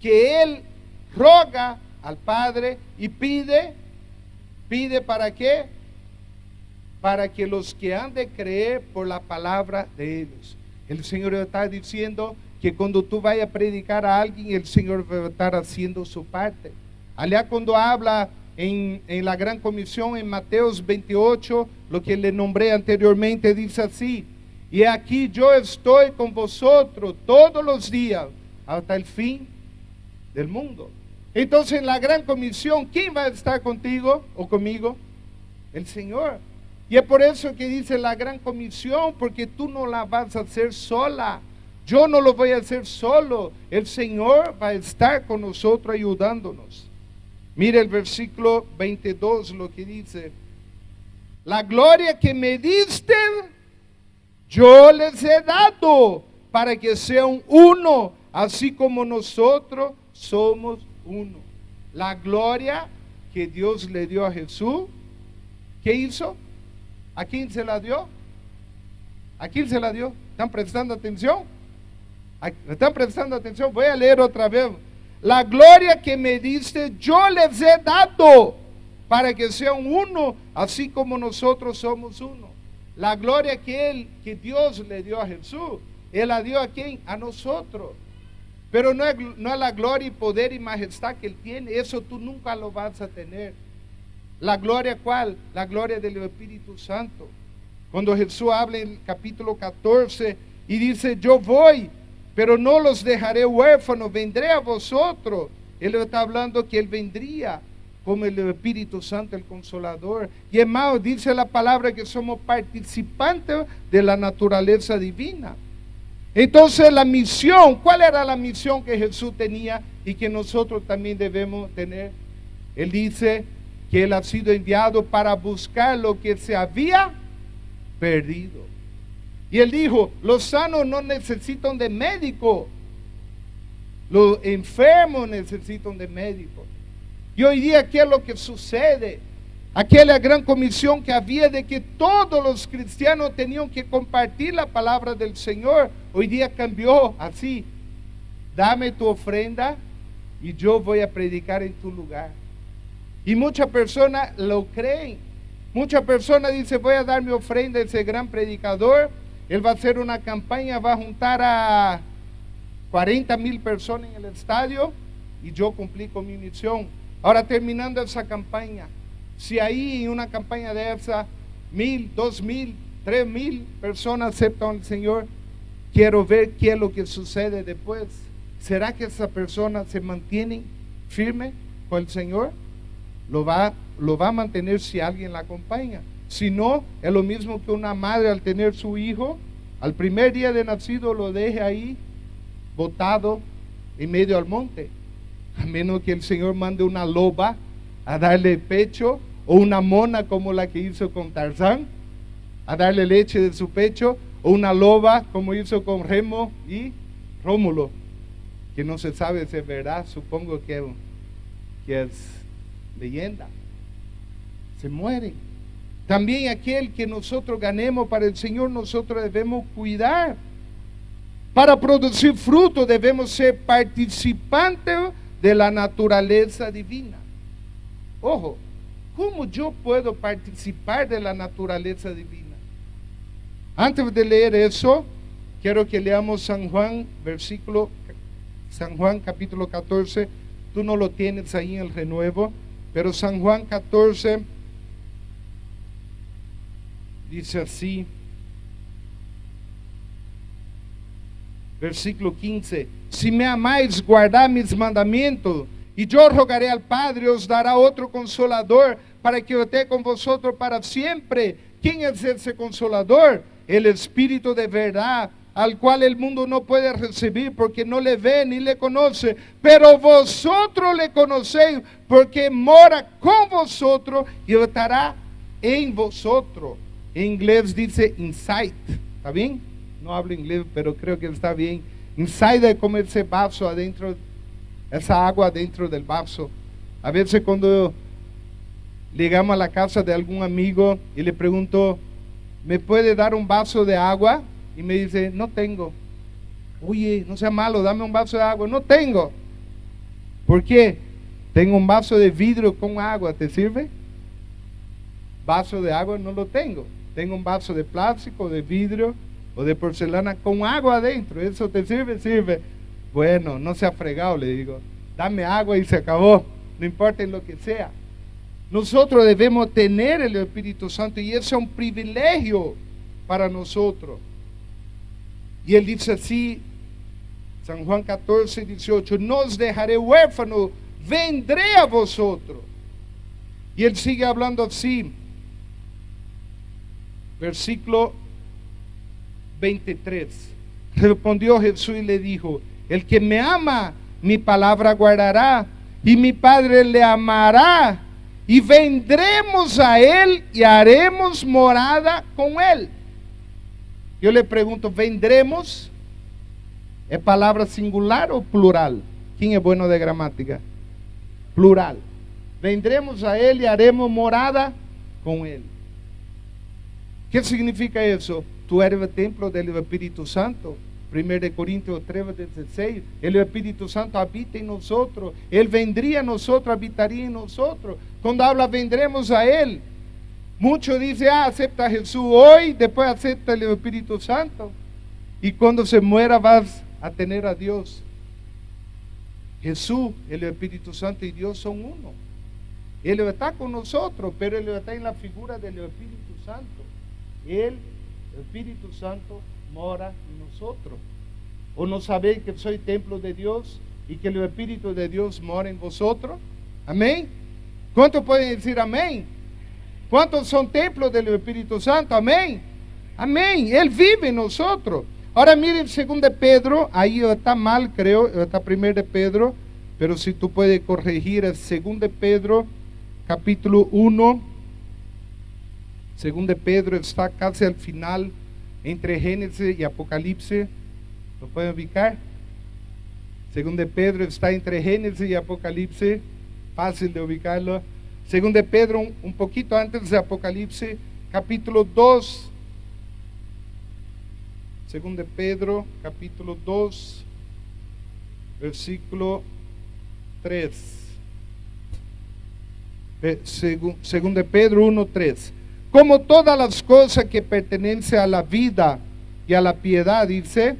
que Él roga al Padre y pide ¿para qué? Para que los que han de creer por la palabra de ellos. El Señor está diciendo que cuando tú vayas a predicar a alguien, el Señor va a estar haciendo su parte. Allá cuando habla en la gran comisión en Mateos 28, lo que le nombré anteriormente, dice así: y aquí yo estoy con vosotros todos los días hasta el fin del mundo. Entonces en la gran comisión, ¿quién va a estar contigo o conmigo? El Señor. Y es por eso que dice la gran comisión, porque tú no la vas a hacer sola. Yo no lo voy a hacer solo. El Señor va a estar con nosotros ayudándonos. Mire el versículo 22 lo que dice: la gloria que me diste, yo les he dado, para que sean uno, así como nosotros somos uno. La gloria que Dios le dio a Jesús, ¿qué hizo? ¿A quién se la dio? ¿A quién se la dio? ¿Están prestando atención? ¿Están prestando atención? Voy a leer otra vez. La gloria que me diste, yo les he dado, para que sean uno, así como nosotros somos uno. La gloria que Dios le dio a Jesús, Él la dio a quién? A nosotros. Pero no es la gloria y poder y majestad que Él tiene. Eso tú nunca lo vas a tener. ¿La gloria cuál? La gloria del Espíritu Santo. Cuando Jesús habla en el capítulo 14 y dice: yo voy, pero no los dejaré huérfanos, vendré a vosotros. Él está hablando que Él vendría como el Espíritu Santo, el Consolador. Y hermano, dice la palabra que somos participantes de la naturaleza divina. Entonces la misión, ¿cuál era la misión que Jesús tenía y que nosotros también debemos tener? Él dice que Él ha sido enviado para buscar lo que se había perdido. Y Él dijo: los sanos no necesitan de médico, los enfermos necesitan de médico. Y hoy día, ¿qué es lo que sucede? Aquella gran comisión que había de que todos los cristianos tenían que compartir la palabra del Señor, hoy día cambió así: dame tu ofrenda y yo voy a predicar en tu lugar. Y muchas personas lo creen. Muchas personas dicen: voy a dar mi ofrenda a ese gran predicador, él va a hacer una campaña, va a juntar a 40,000 personas en el estadio y yo cumplí con mi misión. Ahora, terminando esa campaña, si ahí en una campaña de esa 1,000, 2,000, 3,000 personas aceptan al Señor, quiero ver qué es lo que sucede después. ¿Será que esas personas se mantienen firmes con el Señor? Lo va a mantener si alguien la acompaña. Si no, es lo mismo que una madre al tener su hijo, al primer día de nacido lo deje ahí botado en medio al monte, a menos que el Señor mande una loba a darle pecho, o una mona como la que hizo con Tarzán, a darle leche de su pecho, o una loba como hizo con Remo y Rómulo, que no se sabe si es verdad, supongo que es leyenda. Se mueren. También aquel que nosotros ganemos para el Señor, nosotros debemos cuidar. Para producir fruto debemos ser participantes de la naturaleza divina. Ojo, ¿cómo yo puedo participar de la naturaleza divina? Antes de leer eso, quiero que leamos San Juan capítulo 14. Tú no lo tienes ahí en el renuevo, pero San Juan 14 dice así, versículo 15: si me amáis, guardad mis mandamientos, y yo rogaré al Padre, os dará otro consolador, para que esté con vosotros para siempre. ¿Quién es ese consolador? El Espíritu de verdad, al cual el mundo no puede recibir, porque no le ve ni le conoce, pero vosotros le conocéis, porque mora con vosotros y estará en vosotros. En inglés dice insight, ¿está bien? No hablo inglés, pero creo que está bien. Inside es como ese vaso adentro, esa agua adentro del vaso. A veces cuando llegamos a la casa de algún amigo y le pregunto, ¿me puede dar un vaso de agua? Y me dice, no tengo. Oye, no sea malo, dame un vaso de agua. No tengo. ¿Por qué? Tengo un vaso de vidrio con agua, ¿te sirve? Vaso de agua no lo tengo. Tengo un vaso de plástico, de vidrio o de porcelana con agua adentro. ¿Eso te sirve? Sirve. Bueno, no se ha fregado, le digo. Dame agua y se acabó. No importa en lo que sea. Nosotros debemos tener el Espíritu Santo y eso es un privilegio para nosotros. Y él dice así, San Juan 14, 18, no os dejaré huérfanos, vendré a vosotros. Y él sigue hablando así, versículo 23. Respondió Jesús y le dijo, el que me ama, mi palabra guardará, y mi Padre le amará, y vendremos a él y haremos morada con él. Yo le pregunto, ¿vendremos? ¿Es palabra singular o plural? ¿Quién es bueno de gramática? Plural. Vendremos a él y haremos morada con él. ¿Qué significa eso? Tú eres el templo del Espíritu Santo. 1 Corintios 3:16. El Espíritu Santo habita en nosotros. Él vendría a nosotros, habitaría en nosotros. Cuando habla vendremos a él, muchos dicen, acepta a Jesús hoy, después acepta el Espíritu Santo. Y cuando se muera vas a tener a Dios. Jesús, el Espíritu Santo y Dios son uno. Él está con nosotros, pero Él está en la figura del Espíritu Santo. El Espíritu Santo mora en nosotros. ¿O no sabéis que soy templo de Dios y que el Espíritu de Dios mora en vosotros? Amén. ¿Cuántos pueden decir amén? ¿Cuántos son templos del Espíritu Santo? Amén. Amén. Él vive en nosotros. Ahora miren 2 Pedro, ahí está mal creo, está 1 Pedro, pero si tú puedes corregir, es 2 Pedro, capítulo 1. 2 Pedro está casi al final, entre Génesis y Apocalipsis. ¿Lo pueden ubicar? 2 Pedro está entre Génesis y Apocalipsis, fácil de ubicarlo. 2 Pedro, un poquito antes de Apocalipsis, capítulo 2. 2 Pedro, capítulo 2, versículo 3. 2 Pedro 1, 3. Como todas las cosas que pertenecen a la vida y a la piedad, dice,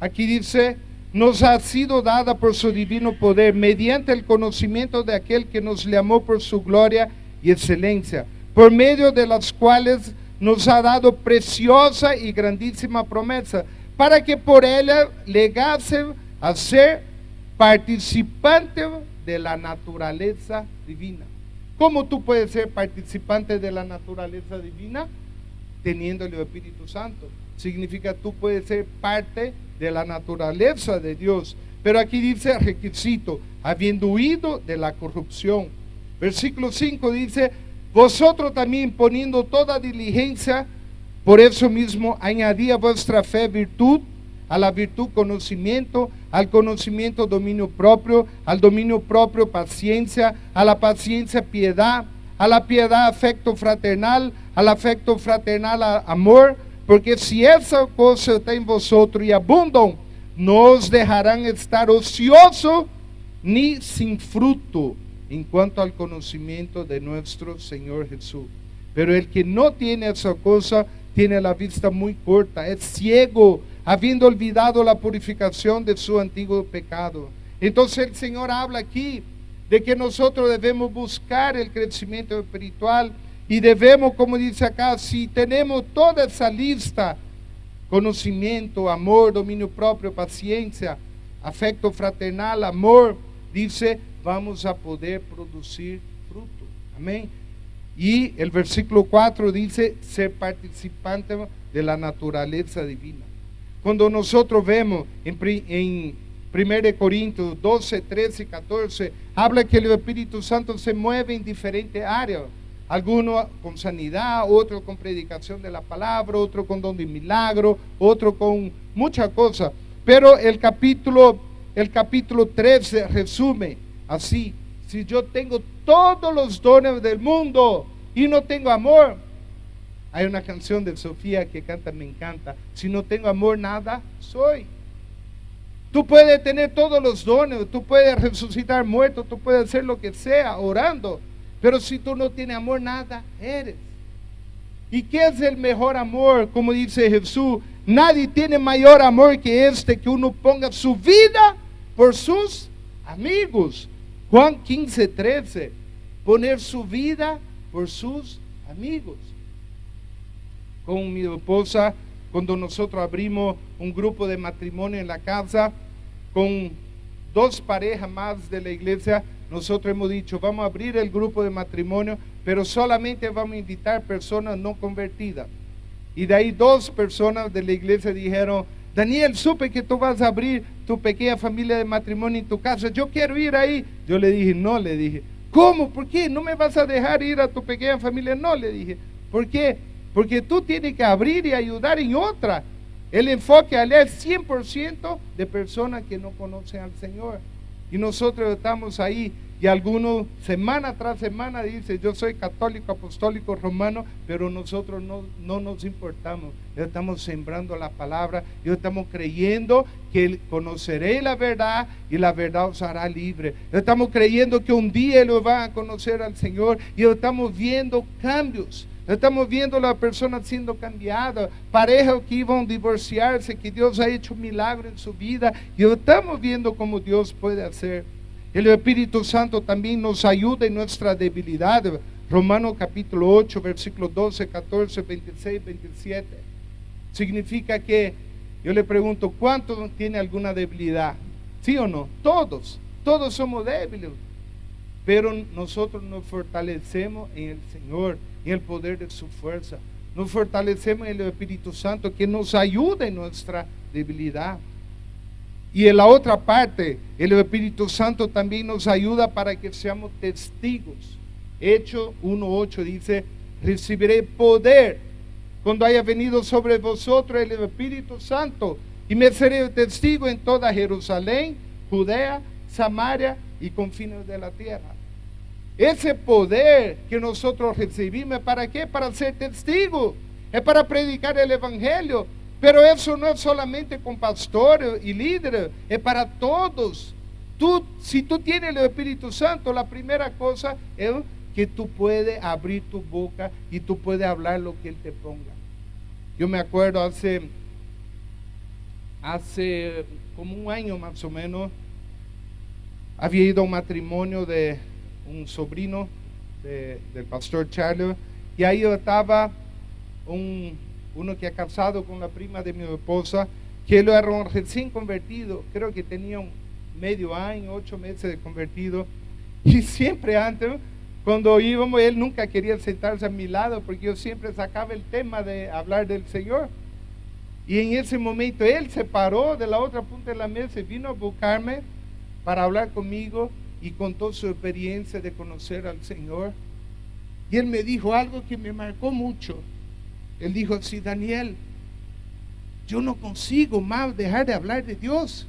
aquí dice, nos ha sido dada por su divino poder, mediante el conocimiento de aquel que nos llamó por su gloria y excelencia, por medio de las cuales nos ha dado preciosa y grandísima promesa, para que por ella legase a ser participante de la naturaleza divina. ¿Cómo tú puedes ser participante de la naturaleza divina? Teniendo el Espíritu Santo. Significa tú puedes ser parte de la naturaleza de Dios. Pero aquí dice requisito, habiendo huido de la corrupción. Versículo 5 dice, vosotros también poniendo toda diligencia, por eso mismo añadí a vuestra fe virtud, a la virtud conocimiento, al conocimiento dominio propio, al dominio propio paciencia, a la paciencia piedad, a la piedad afecto fraternal, al afecto fraternal amor, porque si esa cosa está en vosotros y abundan, no os dejarán estar ociosos ni sin fruto en cuanto al conocimiento de nuestro Señor Jesús. Pero el que no tiene esa cosa, tiene la vista muy corta, es ciego, habiendo olvidado la purificación de su antiguo pecado. Entonces el Señor habla aquí de que nosotros debemos buscar el crecimiento espiritual y debemos, como dice acá, si tenemos toda esa lista, conocimiento, amor, dominio propio, paciencia, afecto fraternal, amor, dice, vamos a poder producir fruto. Amén. Y el versículo 4 dice, ser participante de la naturaleza divina. Cuando nosotros vemos en 1 Corintios 12, 13 y 14, habla que el Espíritu Santo se mueve en diferentes áreas. Algunos con sanidad, otros con predicación de la palabra, otros con don de milagro, otros con muchas cosas. Pero el capítulo 13 resume así: si yo tengo todos los dones del mundo y no tengo amor. Hay una canción de Sofía que canta, me encanta: si no tengo amor, nada soy. Tú puedes tener todos los dones, tú puedes resucitar muertos, tú puedes hacer lo que sea orando, pero si tú no tienes amor, nada eres. ¿Y qué es el mejor amor? Como dice Jesús, nadie tiene mayor amor que este, que uno ponga su vida por sus amigos. Juan 15, 13, poner su vida por sus amigos. Con mi esposa, cuando nosotros abrimos un grupo de matrimonio en la casa, con 2 parejas más de la iglesia, nosotros hemos dicho, vamos a abrir el grupo de matrimonio, pero solamente vamos a invitar personas no convertidas. Y de ahí 2 personas de la iglesia dijeron, Daniel, supe que tú vas a abrir tu pequeña familia de matrimonio en tu casa, yo quiero ir ahí. Yo le dije, no, le dije. ¿Cómo? ¿Por qué? ¿No me vas a dejar ir a tu pequeña familia? No, le dije. ¿Por qué? Porque tú tienes que abrir y ayudar en otra. El enfoque allá es 100% de personas que no conocen al Señor. Y nosotros estamos ahí, y algunos semana tras semana dicen, yo soy católico, apostólico, romano, pero nosotros no nos importamos. Estamos sembrando la palabra, y estamos creyendo que conoceréis la verdad y la verdad os hará libre. Estamos creyendo que un día lo van a conocer al Señor, y estamos viendo cambios. Estamos viendo a la persona siendo cambiada, parejas que iban a divorciarse, que Dios ha hecho milagro en su vida, y estamos viendo cómo Dios puede hacer. El Espíritu Santo también nos ayuda en nuestra debilidad. Romanos capítulo 8, versículos 12, 14, 26, 27. Significa que, yo le pregunto, ¿cuántos tiene alguna debilidad? ¿Sí o no? Todos somos débiles, pero nosotros nos fortalecemos en el Señor, en el poder de su fuerza. Nos fortalecemos en el Espíritu Santo, que nos ayuda en nuestra debilidad. Y en la otra parte, el Espíritu Santo también nos ayuda para que seamos testigos. Hechos 1:8 dice, recibiré poder cuando haya venido sobre vosotros el Espíritu Santo, y me seré testigo en toda Jerusalén, Judea, Samaria y confines de la tierra. Ese poder que nosotros recibimos, ¿para qué? Para ser testigos, es para predicar el Evangelio. Pero eso no es solamente con pastores y líderes, es para todos. Si tú tienes el Espíritu Santo, la primera cosa es que tú puedes abrir tu boca y tú puedes hablar lo que Él te ponga. Yo me acuerdo hace como un año más o menos, había ido a un matrimonio de un sobrino del pastor Charlie, y ahí estaba uno que ha casado con la prima de mi esposa, que él era un recién convertido, creo que tenía un medio año, 8 meses de convertido, y siempre antes, cuando íbamos, él nunca quería sentarse a mi lado, porque yo siempre sacaba el tema de hablar del Señor, y en ese momento él se paró de la otra punta de la mesa y vino a buscarme para hablar conmigo, y contó su experiencia de conocer al Señor, y él me dijo algo que me marcó mucho. Él dijo, sí, Daniel, yo no consigo más dejar de hablar de Dios,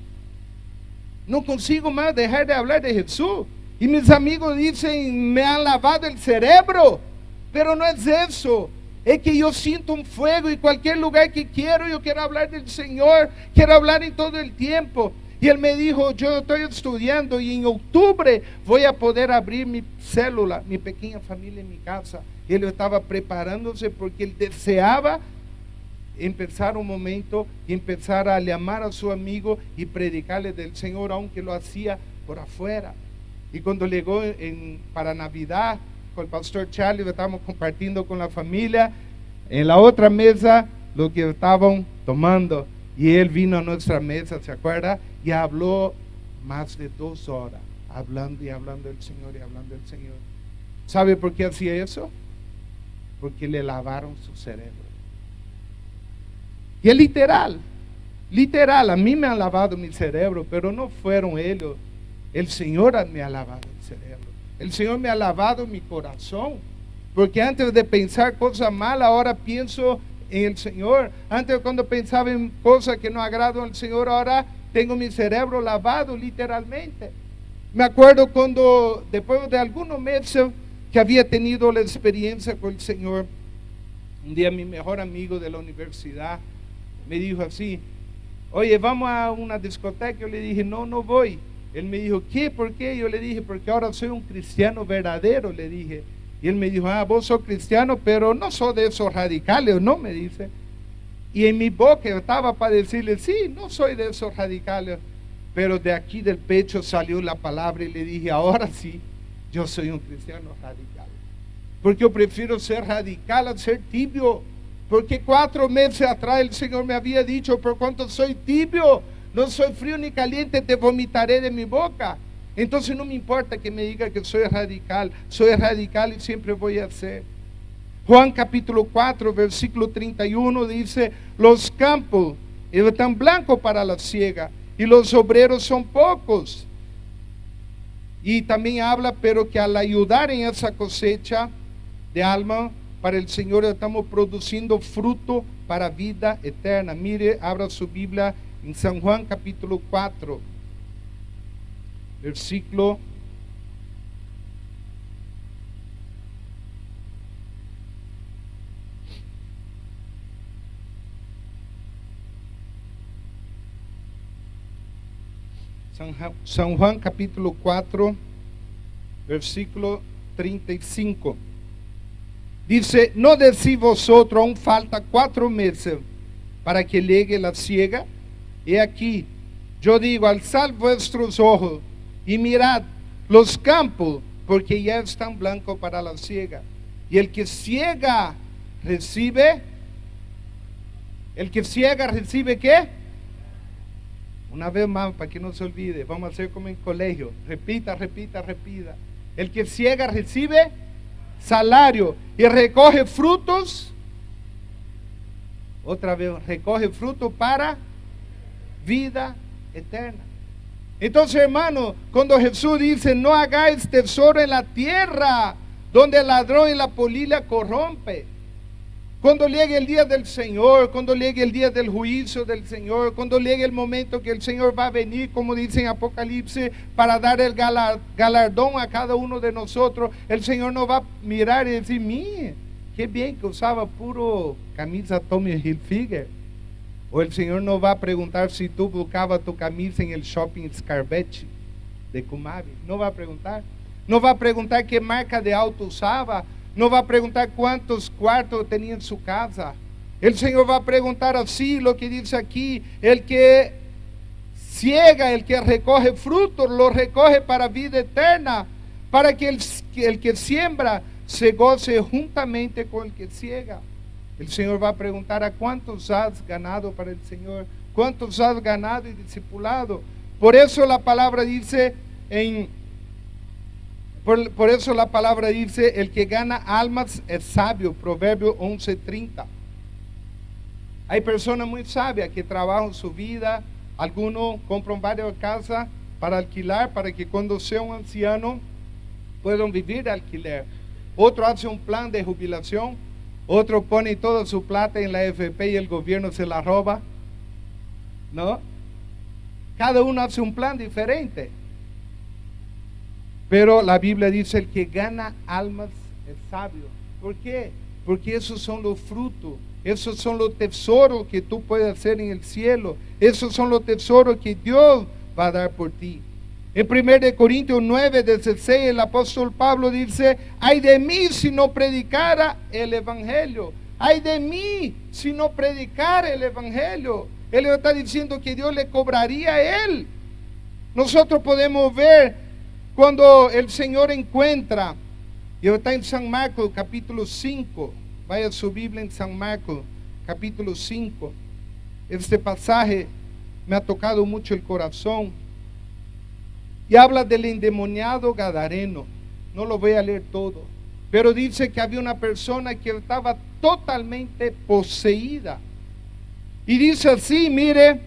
no consigo más dejar de hablar de Jesús, y mis amigos dicen, me han lavado el cerebro, pero no es eso. Es que yo siento un fuego y cualquier lugar que quiero, yo quiero hablar del Señor, quiero hablar en todo el tiempo. Y él me dijo, yo estoy estudiando y en octubre voy a poder abrir mi célula, mi pequeña familia en mi casa. Y él estaba preparándose porque él deseaba empezar un momento y empezar a llamar a su amigo y predicarle del Señor, aunque lo hacía por afuera. Y cuando llegó para Navidad, con el pastor Charlie, estábamos compartiendo con la familia, en la otra mesa, lo que estaban tomando. Y él vino a nuestra mesa, ¿se acuerda? Y habló más de 2 horas, hablando y hablando del Señor y hablando del Señor. ¿Sabe por qué hacía eso? Porque le lavaron su cerebro. Y es literal, a mí me han lavado mi cerebro, pero no fueron ellos. El Señor me ha lavado el cerebro. El Señor me ha lavado mi corazón. Porque antes de pensar cosas malas, ahora pienso en el Señor. Antes, cuando pensaba en cosas que no agradan al Señor, ahora tengo mi cerebro lavado literalmente. Me acuerdo cuando, después de algunos meses que había tenido la experiencia con el Señor, un día mi mejor amigo de la universidad me dijo así: oye, vamos a una discoteca. Yo le dije, no voy. Él me dijo, ¿qué? ¿Por qué? Yo le dije, porque ahora soy un cristiano verdadero, le dije. Y él me dijo, vos sos cristiano, pero no sos de esos radicales, ¿no? Me dice. Y en mi boca estaba para decirle, sí, no soy de esos radicales. Pero de aquí del pecho salió la palabra y le dije, ahora sí, yo soy un cristiano radical. Porque yo prefiero ser radical a ser tibio. Porque 4 meses atrás el Señor me había dicho, por cuanto soy tibio, no soy frío ni caliente, te vomitaré de mi boca. Entonces no me importa que me diga que soy radical y siempre voy a ser. Juan capítulo 4, versículo 31 dice, los campos están blancos para la siega y los obreros son pocos. Y también habla, pero que al ayudar en esa cosecha de alma para el Señor, estamos produciendo fruto para vida eterna. Mire, abra su Biblia en San Juan capítulo 4, versículo 35. San Juan capítulo 4, versículo 35. Dice, ¿no decís vosotros, aún falta 4 meses para que llegue la siega? Y aquí, yo digo, alzad vuestros ojos y mirad los campos, porque ya están blancos para la siega. Y el que ciega recibe, ¿qué? Una vez más, para que no se olvide, vamos a hacer como en colegio. Repita. El que ciega recibe salario y recoge frutos. Otra vez, recoge frutos para vida eterna. Entonces, hermano, cuando Jesús dice, no hagáis tesoro en la tierra, donde el ladrón y la polilla corrompe. Cuando llegue el día del Señor, cuando llegue el día del juicio del Señor, cuando llegue el momento que el Señor va a venir, como dice en Apocalipsis, para dar el galardón a cada uno de nosotros, el Señor nos va a mirar y decir, mire, qué bien que usaba puro camisa Tommy Hilfiger. O el Señor nos va a preguntar si tú buscabas tu camisa en el shopping Scarbetti de Cumavi. No va a preguntar. No va a preguntar qué marca de auto usaba. No va a preguntar cuántos cuartos tenía en su casa. El Señor va a preguntar así, lo que dice aquí, el que ciega, el que recoge frutos, lo recoge para vida eterna, para que el que siembra se goce juntamente con el que ciega. El Señor va a preguntar, ¿a cuántos has ganado para el Señor? ¿Cuántos has ganado y discipulado? Por eso la palabra dice Por eso la palabra dice, el que gana almas es sabio, Proverbio 11:30. Hay personas muy sabias que trabajan su vida, algunos compran varias casas para alquilar, para que cuando sea un anciano puedan vivir de alquiler. Otro hace un plan de jubilación, otro pone toda su plata en la AFP y el gobierno se la roba, ¿no? Cada uno hace un plan diferente. Pero la Biblia dice, el que gana almas es sabio. ¿Por qué? porque esos son los frutos, esos son los tesoros que tú puedes hacer en el cielo, esos son los tesoros que Dios va a dar por ti. En 1 Corintios 9:16 el apóstol Pablo dice: ay de mí si no predicara el evangelio, ay de mí si no predicara el evangelio. Él está diciendo que Dios le cobraría a él. Nosotros podemos ver cuando el Señor encuentra, y está en San Marcos capítulo 5, vaya su Biblia en San Marcos capítulo 5, este pasaje me ha tocado mucho el corazón, y habla del endemoniado gadareno. No lo voy a leer todo, pero dice que había una persona que estaba totalmente poseída, y dice así, mire,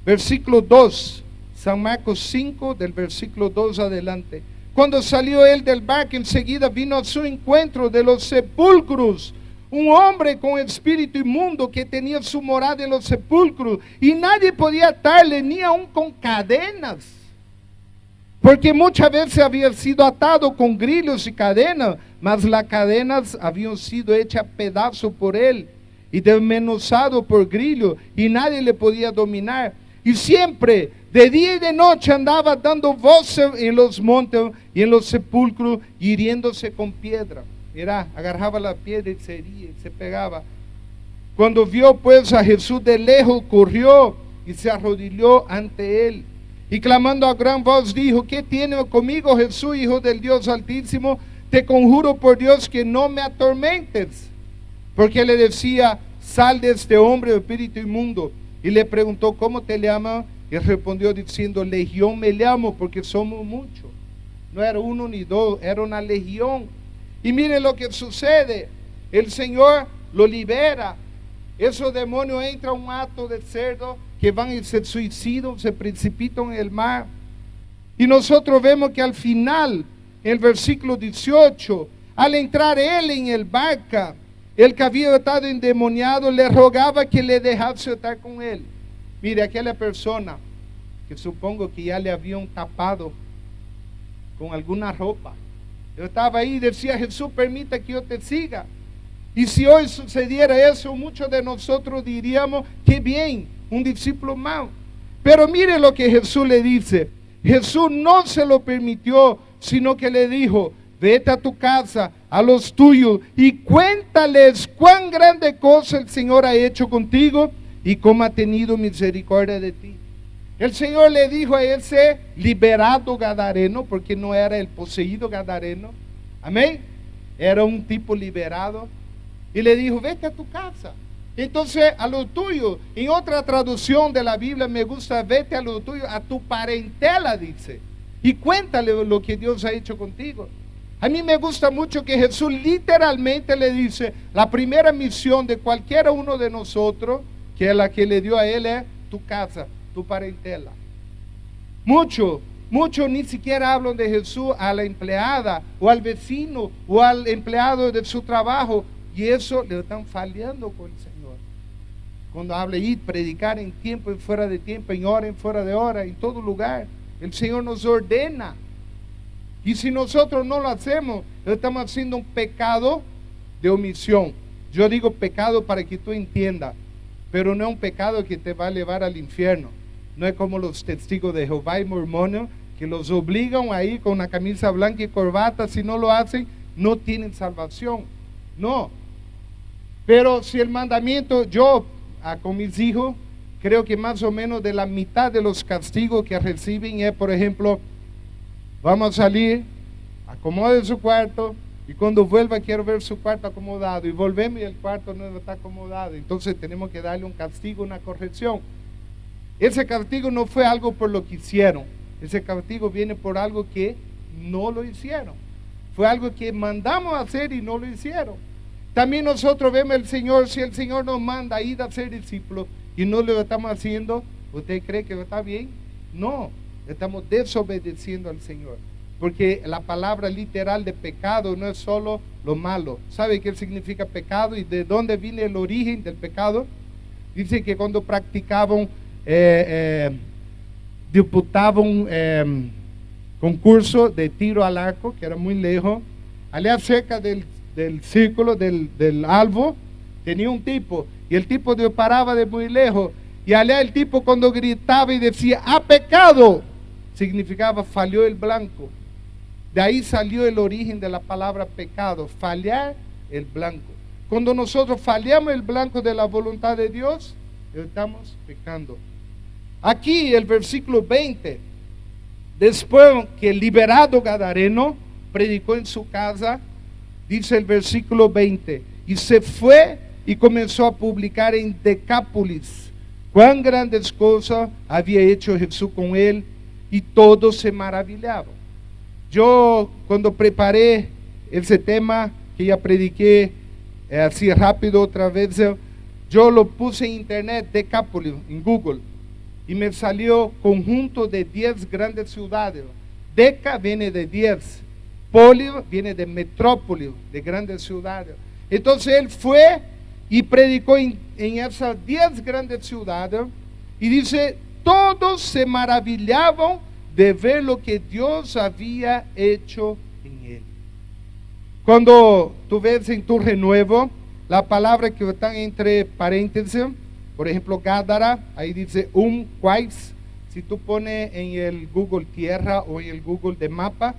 versículo 2, San Marcos 5, del versículo 2 adelante. Cuando salió él del barco, enseguida vino a su encuentro de los sepulcros un hombre con espíritu inmundo que tenía su morada en los sepulcros, y nadie podía atarle ni aun con cadenas, porque muchas veces había sido atado con grillos y cadenas, mas las cadenas habían sido hechas pedazos por él y desmenuzado por grillos, y nadie le podía dominar. Y siempre, de día y de noche, andaba dando voces en los montes y en los sepulcros, hiriéndose con piedra. Mira, agarraba la piedra y se hería, y se pegaba. Cuando vio pues a Jesús de lejos, corrió y se arrodilló ante él, y clamando a gran voz dijo: ¿qué tiene conmigo, Jesús, Hijo del Dios Altísimo? Te conjuro por Dios que no me atormentes. Porque le decía: sal de este hombre, espíritu inmundo. Y le preguntó: ¿cómo te llamas? Y respondió diciendo: Legión me llamo, porque somos muchos. No era uno ni dos, era una legión. Y miren lo que sucede. El Señor lo libera. Esos demonios entran a un acto de cerdo, que van y se suicidan, se precipitan en el mar. Y nosotros vemos que al final, en el versículo 18, al entrar él en el barco, el que había estado endemoniado le rogaba que le dejase estar con él. Mire, aquella persona que supongo que ya le habían tapado con alguna ropa, yo estaba ahí y decía: Jesús, permita que yo te siga. Y si hoy sucediera eso, muchos de nosotros diríamos: qué bien, un discípulo más. Pero mire lo que Jesús le dice. Jesús no se lo permitió, sino que le dijo: vete a tu casa, a los tuyos, y cuéntales cuán grande cosa el Señor ha hecho contigo y cómo ha tenido misericordia de ti. El Señor le dijo a ese liberado gadareno, porque no era el poseído gadareno, amén, era un tipo liberado, y le dijo: vete a tu casa. Entonces, a lo tuyo. En otra traducción de la Biblia me gusta: vete a lo tuyo, a tu parentela, dice, y cuéntale lo que Dios ha hecho contigo. A mí me gusta mucho que Jesús literalmente le dice: la primera misión de cualquiera uno de nosotros, que es la que le dio a él, es tu casa, tu parentela. Muchos ni siquiera hablan de Jesús a la empleada, o al vecino, o al empleado de su trabajo, y eso le están fallando con el Señor. Cuando habla y predicar en tiempo y fuera de tiempo, en hora y fuera de hora, en todo lugar, el Señor nos ordena. Y si nosotros no lo hacemos, estamos haciendo un pecado de omisión. Yo digo pecado para que tú entiendas, pero no es un pecado que te va a llevar al infierno. No es como los testigos de Jehová y mormones, que los obligan a ir con una camisa blanca y corbata. Si no lo hacen, no tienen salvación. No. Pero si el mandamiento, yo con mis hijos, creo que más o menos de la mitad de los castigos que reciben es, por ejemplo: vamos a salir, acomode su cuarto, y cuando vuelva quiero ver su cuarto acomodado, y volvemos y el cuarto no está acomodado. Entonces tenemos que darle un castigo, una corrección. Ese castigo no fue algo por lo que hicieron, ese castigo viene por algo que no lo hicieron. Fue algo que mandamos a hacer y no lo hicieron. También nosotros vemos el Señor, si el Señor nos manda a ir a ser discípulos y no lo estamos haciendo, ¿usted cree que está bien? No, estamos desobedeciendo al Señor. Porque la palabra literal de pecado no es solo lo malo. ¿Sabe qué significa pecado y de dónde viene el origen del pecado? Dice que cuando practicaban, disputaban concurso de tiro al arco, que era muy lejos, allá cerca del del círculo, del albo, tenía un tipo, y el tipo paraba de muy lejos, y allá el tipo cuando gritaba y decía, ha pecado, significaba falló el blanco. De ahí salió el origen de la palabra pecado, fallar el blanco. Cuando nosotros fallamos el blanco de la voluntad de Dios, estamos pecando. Aquí el versículo 20, después que el liberado gadareno predicó en su casa, dice el versículo 20, y se fue y comenzó a publicar en Decápolis cuán grandes cosas había hecho Jesús con él, y todos se maravillaban. Yo cuando preparé ese tema que ya prediqué así rápido otra vez, yo lo puse en internet, Decápolis, en Google, y me salió conjunto de 10 grandes ciudades. Deca viene de 10, polio viene de metrópoli, de grandes ciudades. Entonces él fue y predicó en esas 10 grandes ciudades, y dice, todos se maravillaban de ver lo que Dios había hecho en él. Cuando tú ves en tu renuevo, la palabra que están entre paréntesis, por ejemplo, Gádara, ahí dice quais. Si tú pones en el Google Tierra o en el Google de mapa,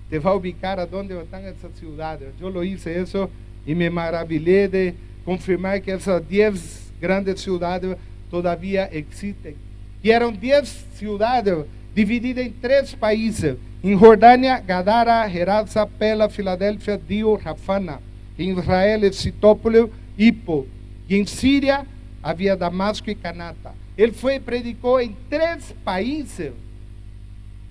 te va a ubicar a dónde están esas ciudades. Yo lo hice eso y me maravillé de confirmar que esas 10 grandes ciudades todavía existen. Y eran 10 ciudades dividida en 3 países. En Jordania, Gadara, Gerasa, Pela, Filadelfia, Dio, Rafana. En Israel, Citópolis, Hippo. Y en Siria había Damasco y Canata. Él fue y predicó en 3 países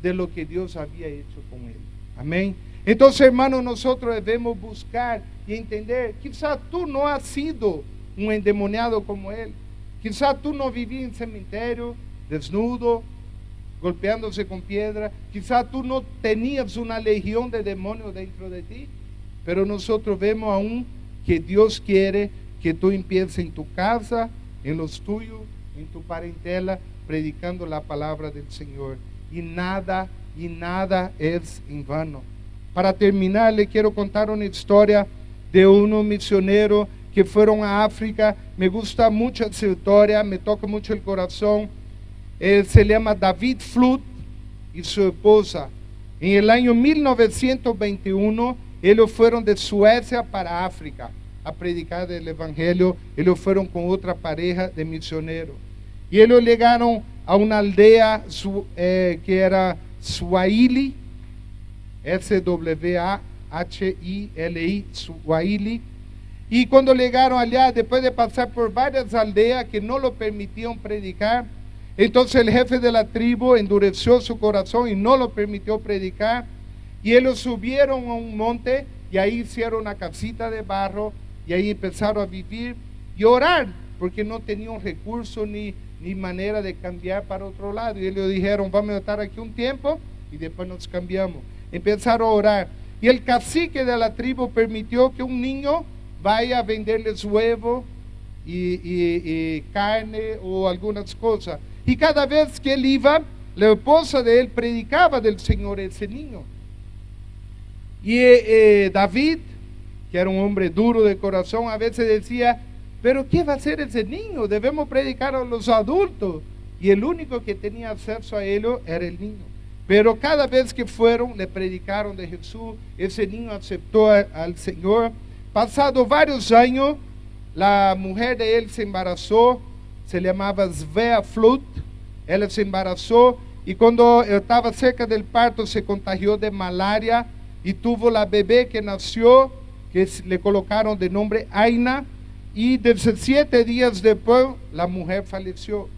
de lo que Dios había hecho con él. Amén. Entonces, hermanos, nosotros debemos buscar y entender, quizás tú no has sido un endemoniado como él. Quizás tú no vivías en cementerio, desnudo, golpeándose con piedra. Quizás tú no tenías una legión de demonios dentro de ti, pero nosotros vemos aún que Dios quiere que tú empieces en tu casa, en los tuyos, en tu parentela, predicando la palabra del Señor. Y nada es en vano. Para terminar, le quiero contar una historia de unos misioneros que fueron a África. Me gusta mucho esa historia, me toca mucho el corazón. Él se llama David Flut y su esposa. En el año 1921, ellos fueron de Suecia para África a predicar el evangelio. Ellos fueron con otra pareja de misioneros. Y ellos llegaron a una aldea que era Swahili, Swahili, Swahili. Y cuando llegaron allá, después de pasar por varias aldeas que no lo permitían predicar, entonces el jefe de la tribu endureció su corazón y no lo permitió predicar. Y ellos subieron a un monte y ahí hicieron una casita de barro y ahí empezaron a vivir y orar, porque no tenían recursos ni manera de cambiar para otro lado. Y ellos dijeron, vamos a estar aquí un tiempo y después nos cambiamos. Empezaron a orar. Y el cacique de la tribu permitió que un niño vaya a venderles huevo y carne o algunas cosas. Y cada vez que él iba, la esposa de él predicaba del Señor a ese niño. Y David, que era un hombre duro de corazón, a veces decía, pero ¿qué va a hacer ese niño? Debemos predicar a los adultos. Y el único que tenía acceso a ello era el niño. Pero cada vez que fueron, le predicaron de Jesús. Ese niño aceptó al Señor. Pasado varios años, la mujer de él se embarazó. Se llamaba Svea Flut. Ella se embarazó y cuando estaba cerca del parto se contagió de malaria y tuvo la bebé que nació, que le colocaron de nombre Aina, y 17 días después la mujer falleció.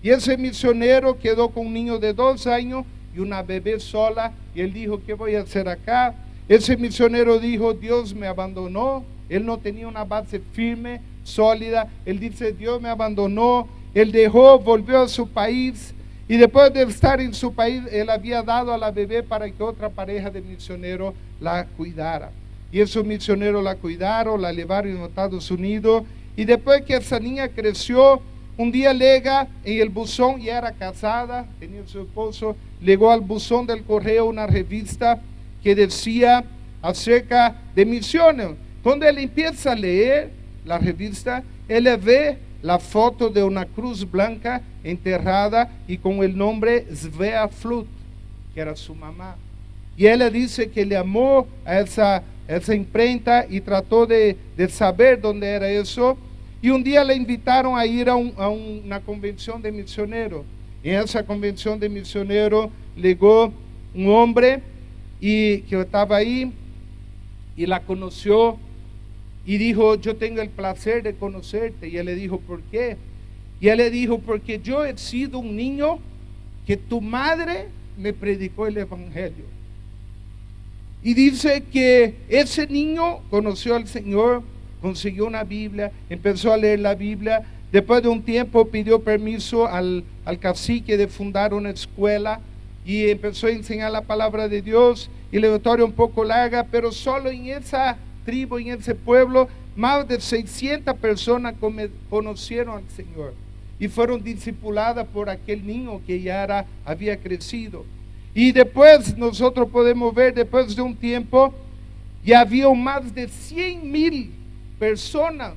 Y ese misionero quedó con un niño de 2 años y una bebé sola, y él dijo, ¿qué voy a hacer acá? Ese misionero dijo, Dios me abandonó. Él no tenía una base firme, sólida. Él dice, Dios me abandonó. Él dejó, volvió a su país, y después de estar en su país, él había dado a la bebé para que otra pareja de misioneros la cuidara. Y esos misioneros la cuidaron, la llevaron a Estados Unidos, y después que esa niña creció, un día llega en el buzón, ya era casada, tenía su esposo, llegó al buzón del correo una revista que decía acerca de misiones. Cuando él empieza a leer la revista, él ve la foto de una cruz blanca enterrada y con el nombre Svea Flut, que era su mamá. Y él dice que le amó a esa imprenta y trató de saber dónde era eso. Y un día le invitaron a ir a una convención de misioneros. En esa convención de misioneros llegó un hombre que estaba ahí y la conoció y dijo: yo tengo el placer de conocerte. Y él le dijo: ¿por qué? Y él le dijo: porque yo he sido un niño que tu madre le predicó el evangelio. Y dice que ese niño conoció al Señor, consiguió una Biblia, empezó a leer la Biblia. Después de un tiempo pidió permiso al cacique de fundar una escuela y empezó a enseñar la palabra de Dios. Y la historia un poco larga, pero solo en esa tribu, en ese pueblo, más de 600 personas conocieron al Señor y fueron discipuladas por aquel niño que ya había crecido. Y después nosotros podemos ver, después de un tiempo, ya había más de 100,000 personas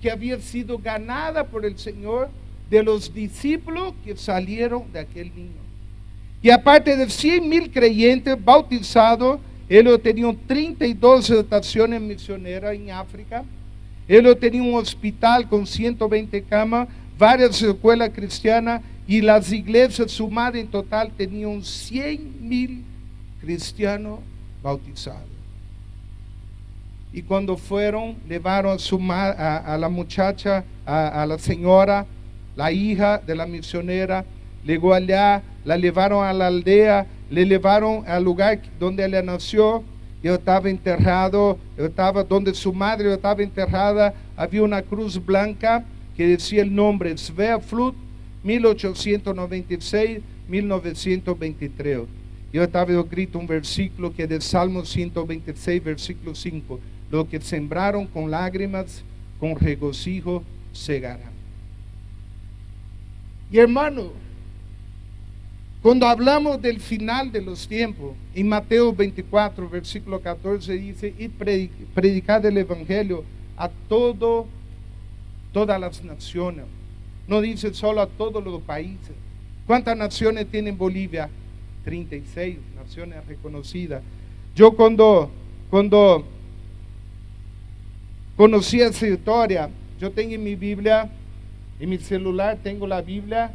que habían sido ganadas por el Señor de los discípulos que salieron de aquel niño. Y aparte de 100,000 creyentes bautizados, ellos tenían 32 estaciones misioneras en África. Ellos tenían un hospital con 120 camas, varias escuelas cristianas, y las iglesias sumadas en total tenían 100,000 cristianos bautizados. Y cuando fueron, llevaron a la muchacha, a la señora, la hija de la misionera, llegó allá, la llevaron a la aldea, le llevaron al lugar donde ella nació. Yo estaba enterrado, donde su madre estaba enterrada, había una cruz blanca que decía el nombre Svea Flut, 1896-1923. Yo estaba escrito un versículo que es de Salmo 126, versículo 5. Lo que sembraron con lágrimas, con regocijo segarán. Y hermano, cuando hablamos del final de los tiempos, en Mateo 24, versículo 14 dice: y predicad el evangelio a todas las naciones. No dice solo a todos los países. ¿Cuántas naciones tiene Bolivia? 36 naciones reconocidas. Yo cuando conocí esa historia, yo tengo en mi Biblia, en mi celular tengo la Biblia,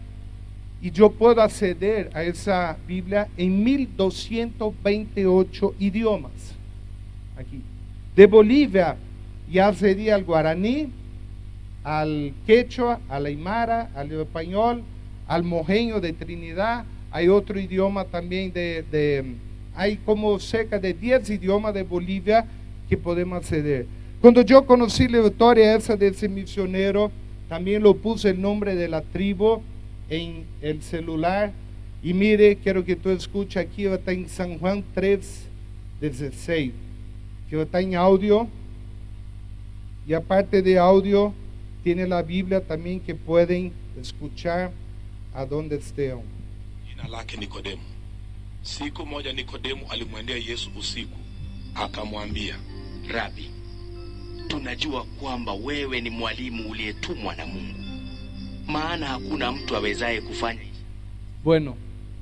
y yo puedo acceder a esa Biblia en 1228 idiomas. Aquí. De Bolivia ya sería al guaraní, al quechua, al aymara, al español, al mojeño de Trinidad. Hay otro idioma también hay como cerca de 10 idiomas de Bolivia que podemos acceder. Cuando yo conocí la historia esa de ese misionero, también lo puse el nombre de la tribu en el celular. Y mire, quiero que tú escuches aquí, está en San Juan 3:16, que está en audio. Y aparte de audio, tiene la Biblia también que pueden escuchar a donde estén. Jina lake Nikodemu. Siku moja Nikodemu alimwendea Yesu usiku, akamwambia, Rabi, tunajua kwamba wewe ni mwalimu uliyetumwa na Mungu, maana hakuna mtu awezaye kufanya. Bueno,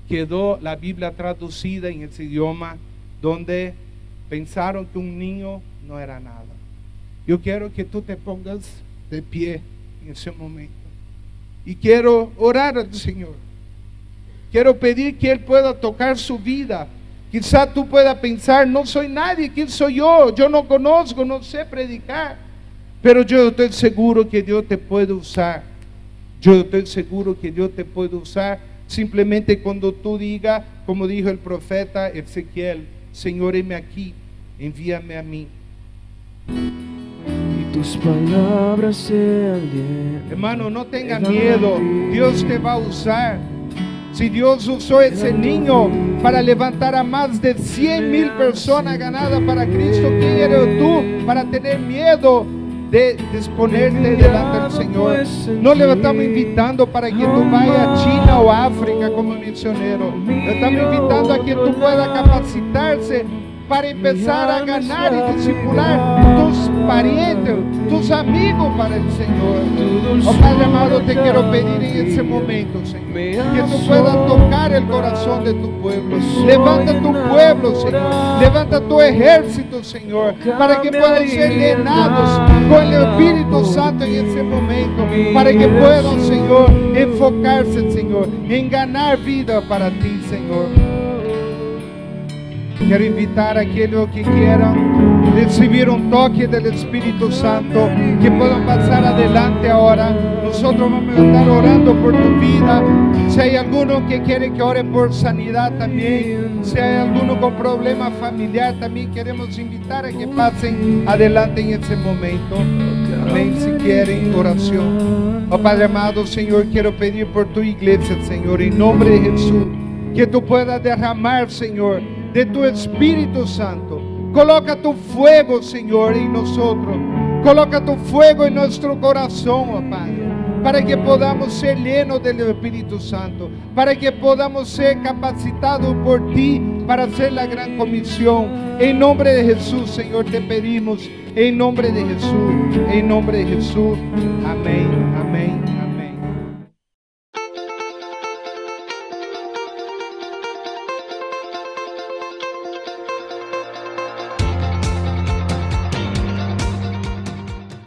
quedó la Biblia traducida en ese idioma donde pensaron que un niño no era nada. Yo quiero que tú te pongas de pie en ese momento y quiero orar al Señor. Quiero pedir que Él pueda tocar su vida. Quizá tú puedas pensar: no soy nadie, ¿quién soy yo? Yo no conozco, no sé predicar. Pero yo estoy seguro que Dios te puede usar. Yo estoy seguro que Dios te puede usar. Simplemente cuando tú digas, como dijo el profeta Ezequiel: Señor, heme aquí, envíame a mí. Tus palabras sean bien. Hermano, no tenga miedo. Dios te va a usar. Si Dios usó ese niño para levantar a más de 100,000 personas ganadas para Cristo, ¿quién eres tú para tener miedo de disponerte delante del Señor? No le estamos invitando para que tú vayas a China o a África como misionero. Le estamos invitando a que tú puedas capacitarse para empezar a ganar y discipular tus parientes, tus amigos para el Señor. Oh Padre amado, te quiero pedir en ese momento, Señor, que tú puedas tocar el corazón de tu pueblo. Levanta tu pueblo, Señor. Levanta tu ejército, Señor, para que puedan ser llenados con el Espíritu Santo en ese momento, para que puedan, Señor, enfocarse, Señor, en ganar vida para ti, Señor. Quiero invitar a aquellos que quieran recibir un toque del Espíritu Santo, que puedan pasar adelante ahora. Nosotros vamos a estar orando por tu vida. Si hay alguno que quiere que ore por sanidad también, si hay alguno con problema familiar, también queremos invitar a que pasen adelante en ese momento. Amén, si quieren oración. Oh Padre amado, Señor, quiero pedir por tu iglesia, Señor, en nombre de Jesús, que tú puedas derramar, Señor, de tu Espíritu Santo. Coloca tu fuego, Señor, en nosotros. Coloca tu fuego en nuestro corazón, oh Padre, para que podamos ser llenos del Espíritu Santo, para que podamos ser capacitados por ti para hacer la gran comisión. En nombre de Jesús, Señor, te pedimos, en nombre de Jesús, en nombre de Jesús. Amén, amén.